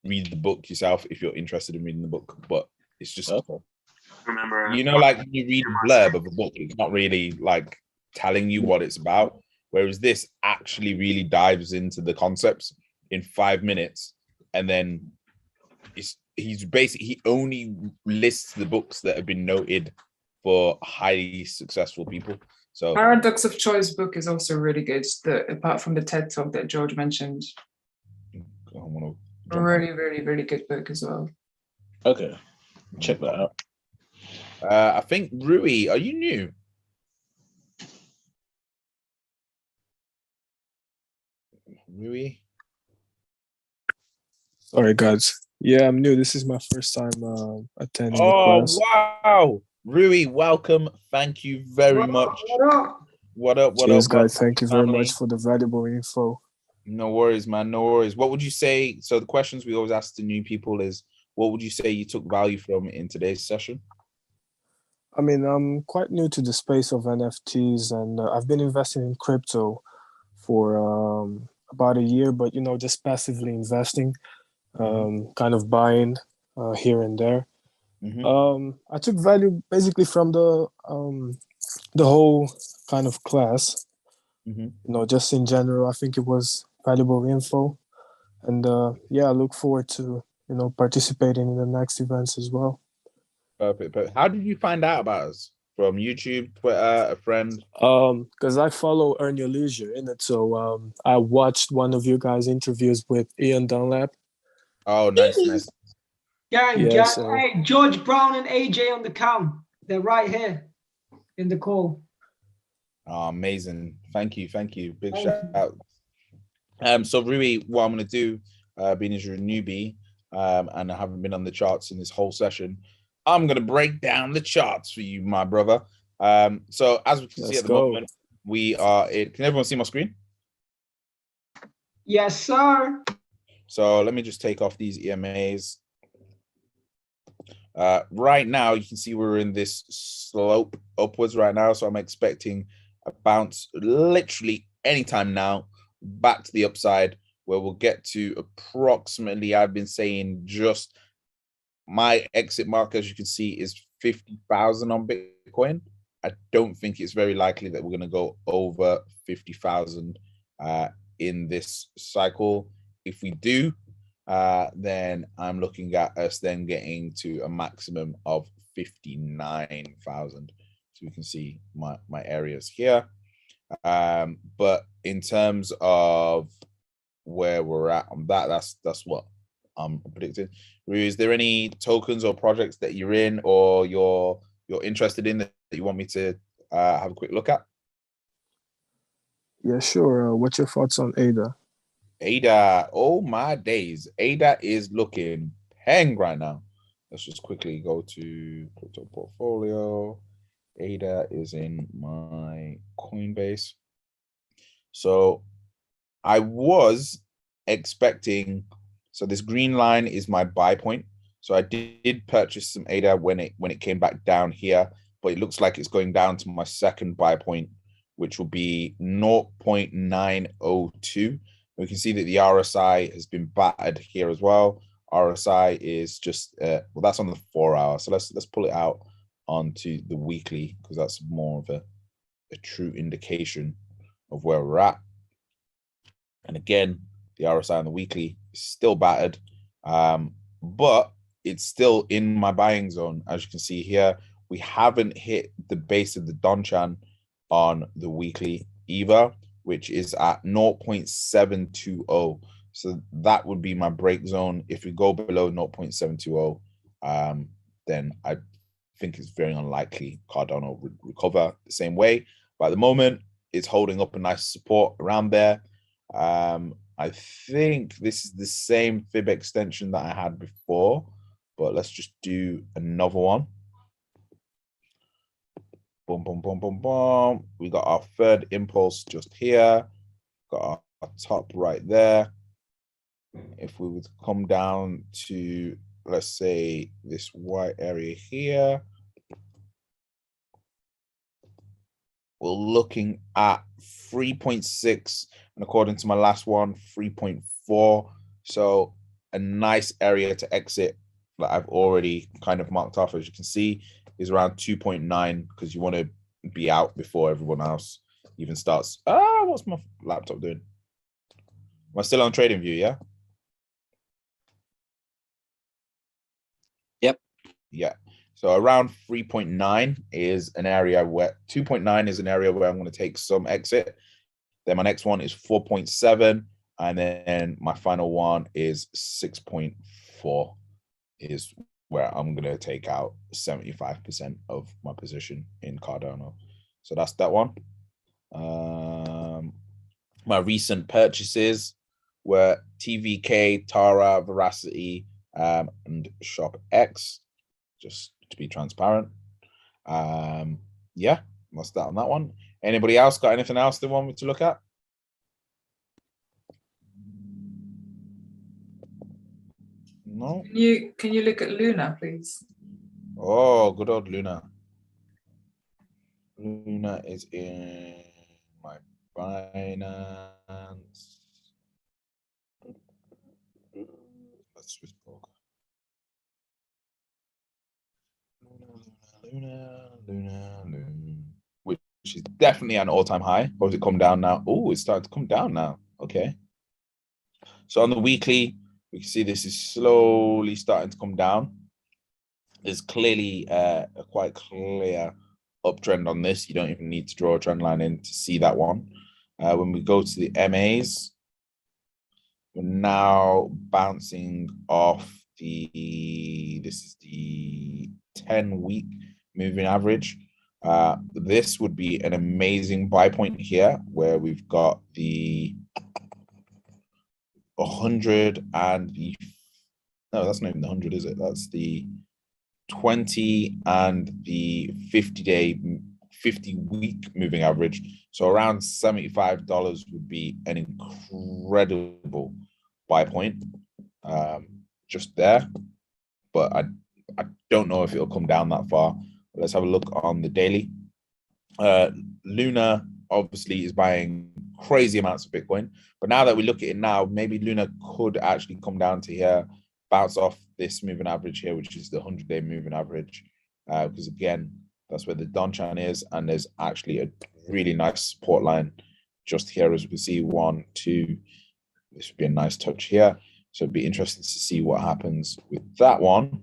read the book yourself if you're interested in reading the book. But it's just like when you read a blurb of a book, it's not really like telling you what it's about. Whereas this actually really dives into the concepts in 5 minutes, and then he only lists the books that have been noted for highly successful people. So Paradox of Choice book is also really good. Apart from the TED Talk that George mentioned, really, really, really good book as well. Okay, check that out. I think Rui, are you new? Rui? Sorry, guys. Yeah, I'm new. This is my first time attending the class. Wow. Rui, welcome. Thank you very much. What up? Cheers, guys. Thank you very much for the valuable info. No worries, man. No worries. What would you say? So the questions we always ask the new people is, what would you say you took value from in today's session? I mean, I'm quite new to the space of NFTs, and I've been investing in crypto for about a year, but, just passively investing, kind of buying here and there. I took value basically from the whole kind of class. Just in general, I think it was valuable info. And yeah, I look forward to participating in the next events as well. Perfect. But how did you find out about us? From YouTube, Twitter, a friend? Because I follow Earn Your Leisure in it, so I watched one of you guys' interviews with Ian Dunlap. Oh, nice. Gang. So, Hey, George Brown and AJ on the cam. They're right here in the call. Oh, amazing. Thank you. Big shout out. So Rui, what I'm gonna do, being as you're a newbie, and I haven't been on the charts in this whole session, I'm gonna break down the charts for you, my brother. So as we can see at the moment, we are can everyone see my screen? Yes, sir. So let me just take off these EMAs. Right now, you can see we're in this slope upwards right now. So I'm expecting a bounce literally anytime now back to the upside, where we'll get to approximately, I've been saying, just my exit mark, as you can see, is 50,000 on Bitcoin. I don't think it's very likely that we're going to go over 50,000 in this cycle. If we do, then I'm looking at us then getting to a maximum of 59,000. So we can see my areas here. But in terms of where we're at on that's what I'm predicting. Is there any tokens or projects that you're in or you're interested in that you want me to have a quick look at? Yeah, sure. What's your thoughts on ADA? ADA, oh my days. ADA is looking peng right now. Let's just quickly go to crypto portfolio. ADA is in my Coinbase. So I was expecting, so this green line is my buy point. So I did purchase some ADA when it came back down here, but it looks like it's going down to my second buy point, which will be 0.902. We can see that the RSI has been battered here as well. RSI is just well, that's on the 4 hour. So let's pull it out onto the weekly, because that's more of a true indication of where we're at. And again, the RSI on the weekly is still battered, but it's still in my buying zone. As you can see here, we haven't hit the base of the Donchan on the weekly either, which is at 0.720. So that would be my break zone. If we go below 0.720, then I think it's very unlikely Cardano would recover the same way. But at the moment, it's holding up a nice support around there. I think this is the same fib extension that I had before, but let's just do another one. Boom, boom, boom, boom, boom. We got our third impulse just here. Got our top right there. If we would come down to, let's say, this white area here, we're looking at 3.6, and according to my last one, 3.4. So a nice area to exit that I've already kind of marked off, as you can see, is around 2.9, because you want to be out before everyone else even starts. What's my laptop doing? Am I still on Trading View? Yeah. Yep. Yeah. So around 3.9 is an area where 2.9 is an area where I'm going to take some exit. Then my next one is 4.7. And then my final one is 6.4 is where I'm going to take out 75% of my position in Cardano. So that's that one. My recent purchases were TVK, Tara, Veracity, and ShopX, just to be transparent. Yeah, that's that on that one. Anybody else got anything else they want me to look at? No. Can you look at Luna, please? Oh, good old Luna. Luna is in my Binance. Let's just talk. Luna, which is definitely an all-time high. Or has it come down now? Oh, it's starting to come down now. Okay. So on the weekly, we can see this is slowly starting to come down. There's clearly a quite clear uptrend on this. You don't even need to draw a trend line in to see that one. When we go to the MAs, we're now bouncing off this is the 10-week moving average. This would be an amazing buy point here, where we've got the 100 and the, no, that's not even the 100, is it? That's the 20 and the 50-week moving average. So around $75 would be an incredible buy point, just there. But I don't know if it'll come down that far. Let's have a look on the daily. Luna obviously is buying crazy amounts of Bitcoin, but now that we look at it now, maybe Luna could actually come down to here, bounce off this moving average here, which is the 100-day moving average, because again, that's where the Donchan is, and there's actually a really nice support line just here, as we can see, 1, 2. This would be a nice touch here, so it'd be interesting to see what happens with that one.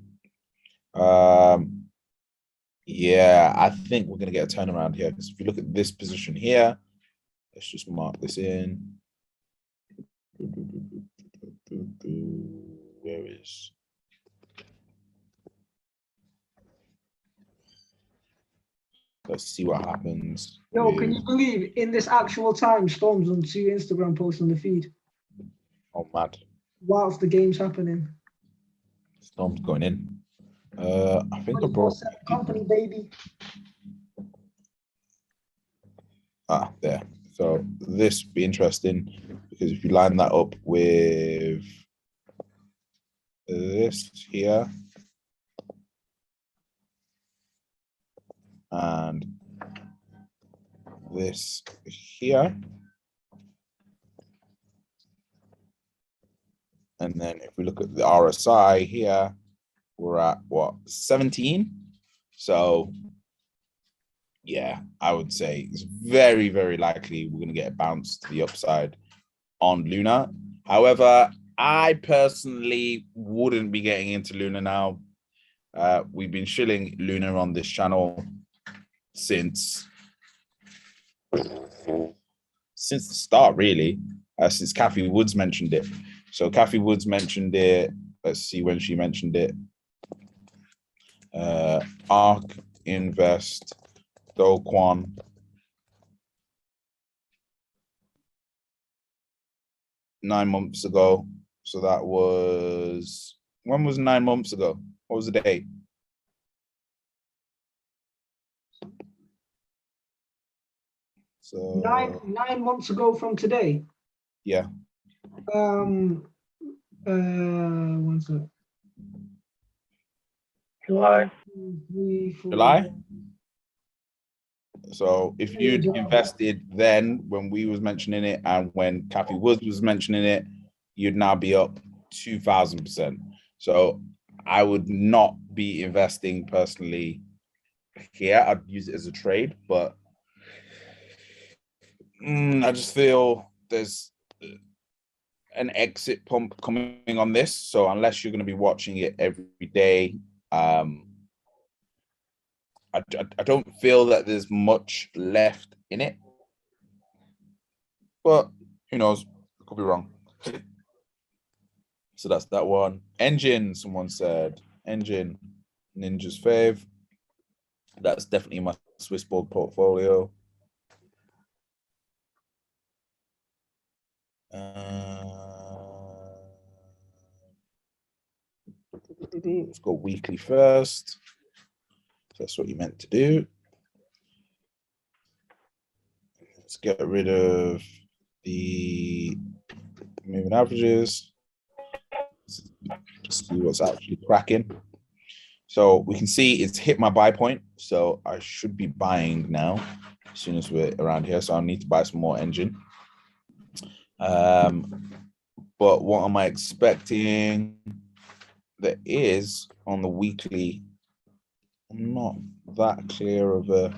Yeah, I think we're going to get a turnaround here, because if you look at this position here, let's just mark this in. Where is? Let's see what happens. Yo, can you believe in this actual time, Storm's on 2 Instagram posts on the feed? Oh, mad. Whilst the game's happening. Storm's going in. I think I brought company, baby. There. So this would be interesting, because if you line that up with this here and this here, and then if we look at the RSI here, we're at what, 17? So yeah, I would say it's very, very likely we're going to get a bounce to the upside on Luna. However, I personally wouldn't be getting into Luna now. We've been shilling Luna on this channel since the start, really, since Kathy Woods mentioned it. So Kathy Woods mentioned it. Let's see when she mentioned it. ARK Invest Do Kwon. Nine months ago. So that was, when was 9 months ago? What was the date? So 9 months ago from today. Yeah. One second. July. 3, 4, July. So if you'd invested then when we was mentioning it and when Kathy Woods was mentioning it, you'd now be up 2,000%. So I would not be investing personally here. I'd use it as a trade, but I just feel there's an exit pump coming on this. So unless you're going to be watching it every day, I don't feel that there's much left in it, but who knows? I could be wrong. So that's that one. Engine, someone said. Engine, Ninja's fave. That's definitely my Swissborg portfolio. Let's go weekly first. That's what you meant to do. Let's get rid of the moving averages. Just see what's actually cracking. So we can see it's hit my buy point. So I should be buying now as soon as we're around here. So I need to buy some more engine. But what am I expecting? There is on the weekly, not that clear of a,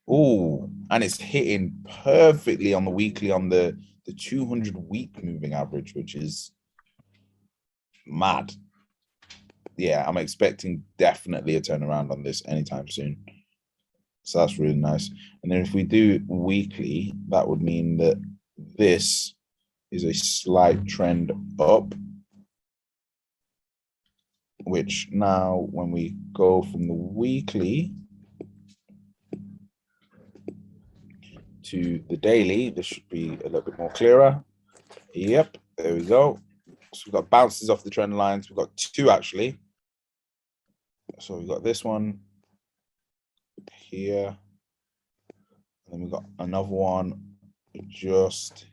and it's hitting perfectly on the weekly on the 200-week moving average, which is mad. Yeah, I'm expecting definitely a turnaround on this anytime soon. So that's really nice. And then if we do weekly, that would mean that this is a slight trend up, which now when we go from the weekly to the daily, this should be a little bit more clearer. Yep, there we go. So we've got bounces off the trend lines. We've got two actually. So we've got this one here. And then we've got another one just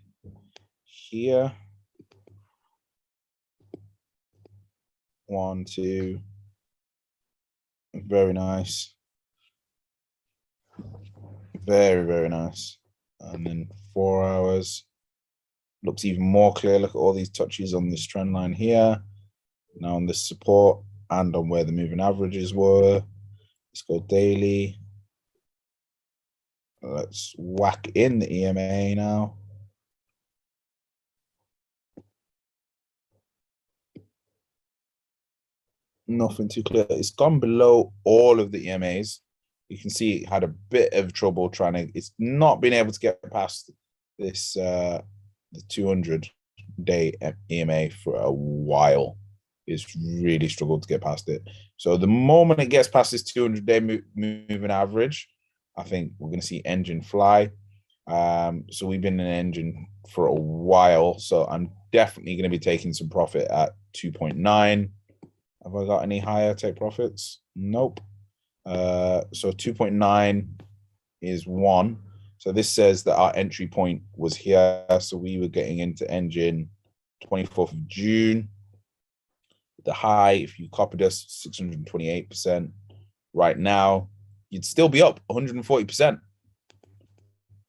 here. 1, 2. Very nice. Very, very nice. And then 4 hours. Looks even more clear. Look at all these touches on this trend line here. Now on this support and on where the moving averages were. Let's go daily. Let's whack in the EMA now. Nothing too clear. It's gone below all of the EMAs. You can see it had a bit of trouble trying to, it's not been able to get past this, the 200-day EMA for a while. It's really struggled to get past it. So the moment it gets past this 200-day moving average, I think we're going to see engine fly. So we've been in Engine for a while. So I'm definitely going to be taking some profit at 2.9. Have I got any higher take profits? Nope. So 2.9 is 1. So this says that our entry point was here. So we were getting into Engine 24th of June. The high, if you copied us, 628%. Right now, you'd still be up 140%.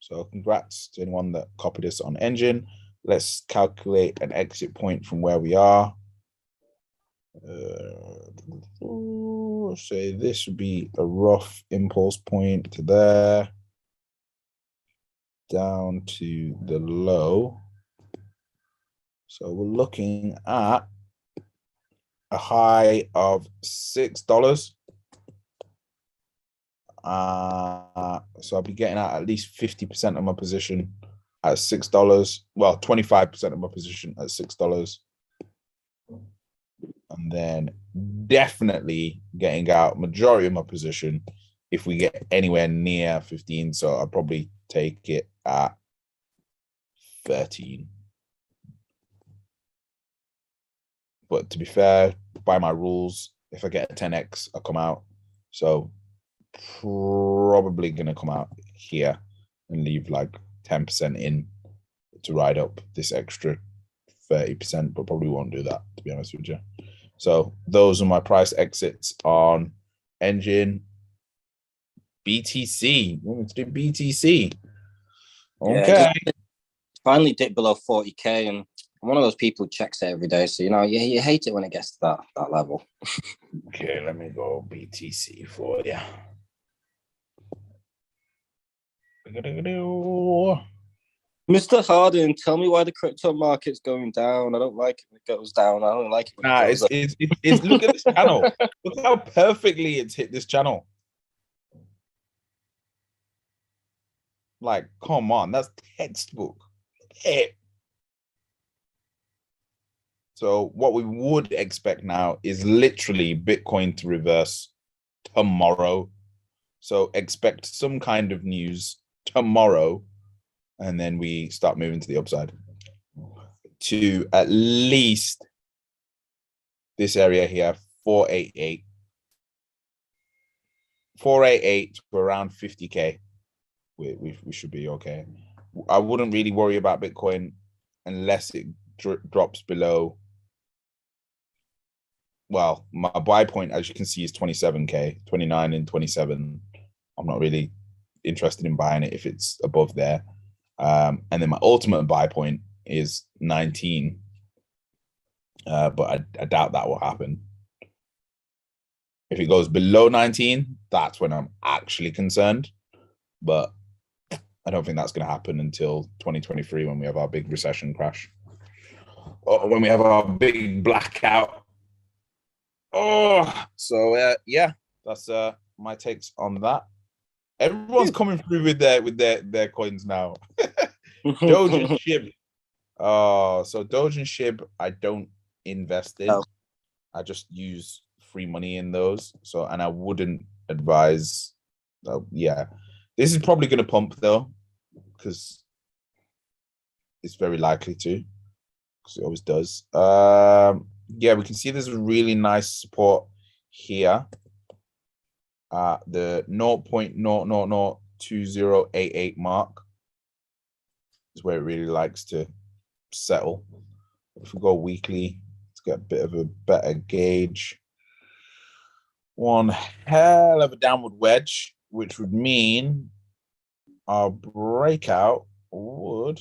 So congrats to anyone that copied us on Engine. Let's calculate an exit point from where we are. So this would be a rough impulse point to there, down to the low. So we're looking at a high of $6. So I'll be getting at least 50% of my position at $6. Well, 25% of my position at $6. And then definitely getting out majority of my position if we get anywhere near 15. So I'll probably take it at 13. But to be fair, by my rules, if I get a 10x, I'll come out. So probably going to come out here and leave like 10% in to ride up this extra 30%, but probably won't do that, to be honest with you. So those are my price exits on Engine. BTC. We're going to do BTC. Okay. Yeah, finally dipped below 40K, and I'm one of those people who checks it every day. So, you know, you hate it when it gets to that level. Okay, let me go BTC for you. Mr. Harding, tell me why the crypto market's going down. I don't like it when it goes down. I don't like it when it goes up. It's look at this channel. Look how perfectly it's hit this channel. Like, come on, that's textbook. Hey. So what we would expect now is literally Bitcoin to reverse tomorrow. So expect some kind of news tomorrow, and then we start moving to the upside to at least this area here, 488. 488 to around 50K. We should be okay. I wouldn't really worry about Bitcoin unless it drops below. Well, my buy point, as you can see, is 27K, 29 and 27. I'm not really interested in buying it if it's above there. And then my ultimate buy point is 19. But I doubt that will happen. If it goes below 19, that's when I'm actually concerned. But I don't think that's going to happen until 2023 when we have our big recession crash. when we have our big blackout. Oh, so yeah, that's my takes on that. Everyone's coming through with their coins now. Doge and Shib. Oh, so Doge and Shib, I don't invest in. I just use free money in those. So, and I wouldn't advise. Yeah, this is probably going to pump though, because it's very likely to, because it always does. Yeah, we can see there's a really nice support here. The 0.0002088 mark is where it really likes to settle. If we go weekly to get a bit of a better gauge, one hell of a downward wedge, which would mean our breakout would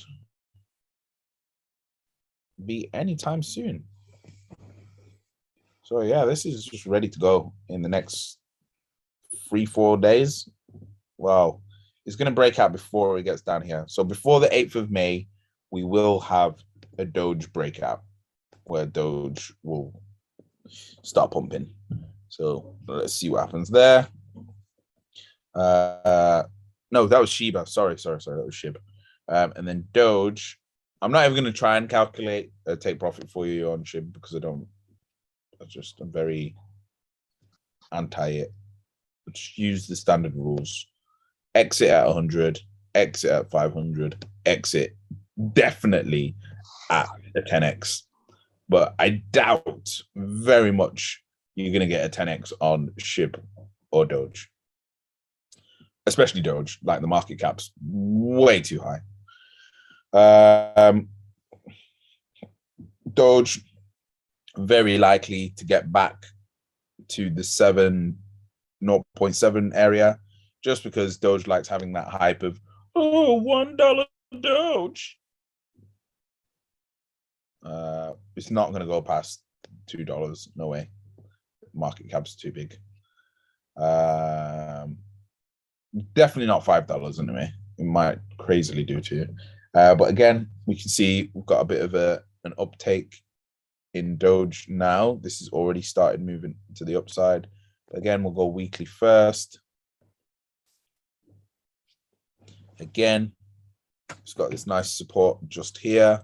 be anytime soon. So yeah, this is just ready to go in the next 3-4 days. Wow, it's going to break out before it gets down here. So before the 8th of May, we will have a Doge breakout where Doge will start pumping. So let's see what happens there. No, that was Shiba. Sorry, that was Shiba. And then Doge. I'm not even going to try and calculate take profit for you on Shib because I'm very anti it. Just use the standard rules. Exit at 100, exit at 500, exit definitely at a 10x. But I doubt very much you're going to get a 10x on Shib or Doge. Especially Doge, like the market cap's way too high. Doge very likely to get back to the 0.7 area, just because Doge likes having that hype of $1 Doge. It's not going to go past $2. No way. Market cap's too big. Definitely not $5 anyway. It might crazily do to you. But again, we can see we've got a bit of an uptake in Doge now. This has already started moving to the upside. Again, we'll go weekly first. Again, it's got this nice support just here.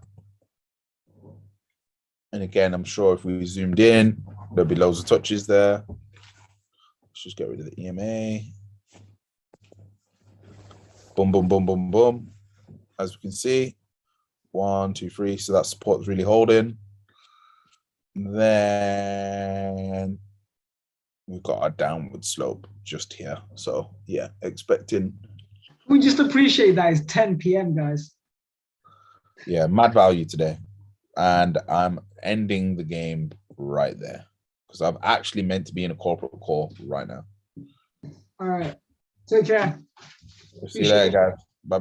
And again, I'm sure if we zoomed in, there'll be loads of touches there. Let's just get rid of the EMA. Boom, boom, boom, boom, boom. As we can see, 1, 2, 3. So that support is really holding. Then we've got our downward slope just here. So yeah, expecting. We just appreciate that it's 10 p.m. guys. Yeah, mad value today. And I'm ending the game right there because I'm actually meant to be in a corporate call right now. All right. Take care. See you later, guys. Bye.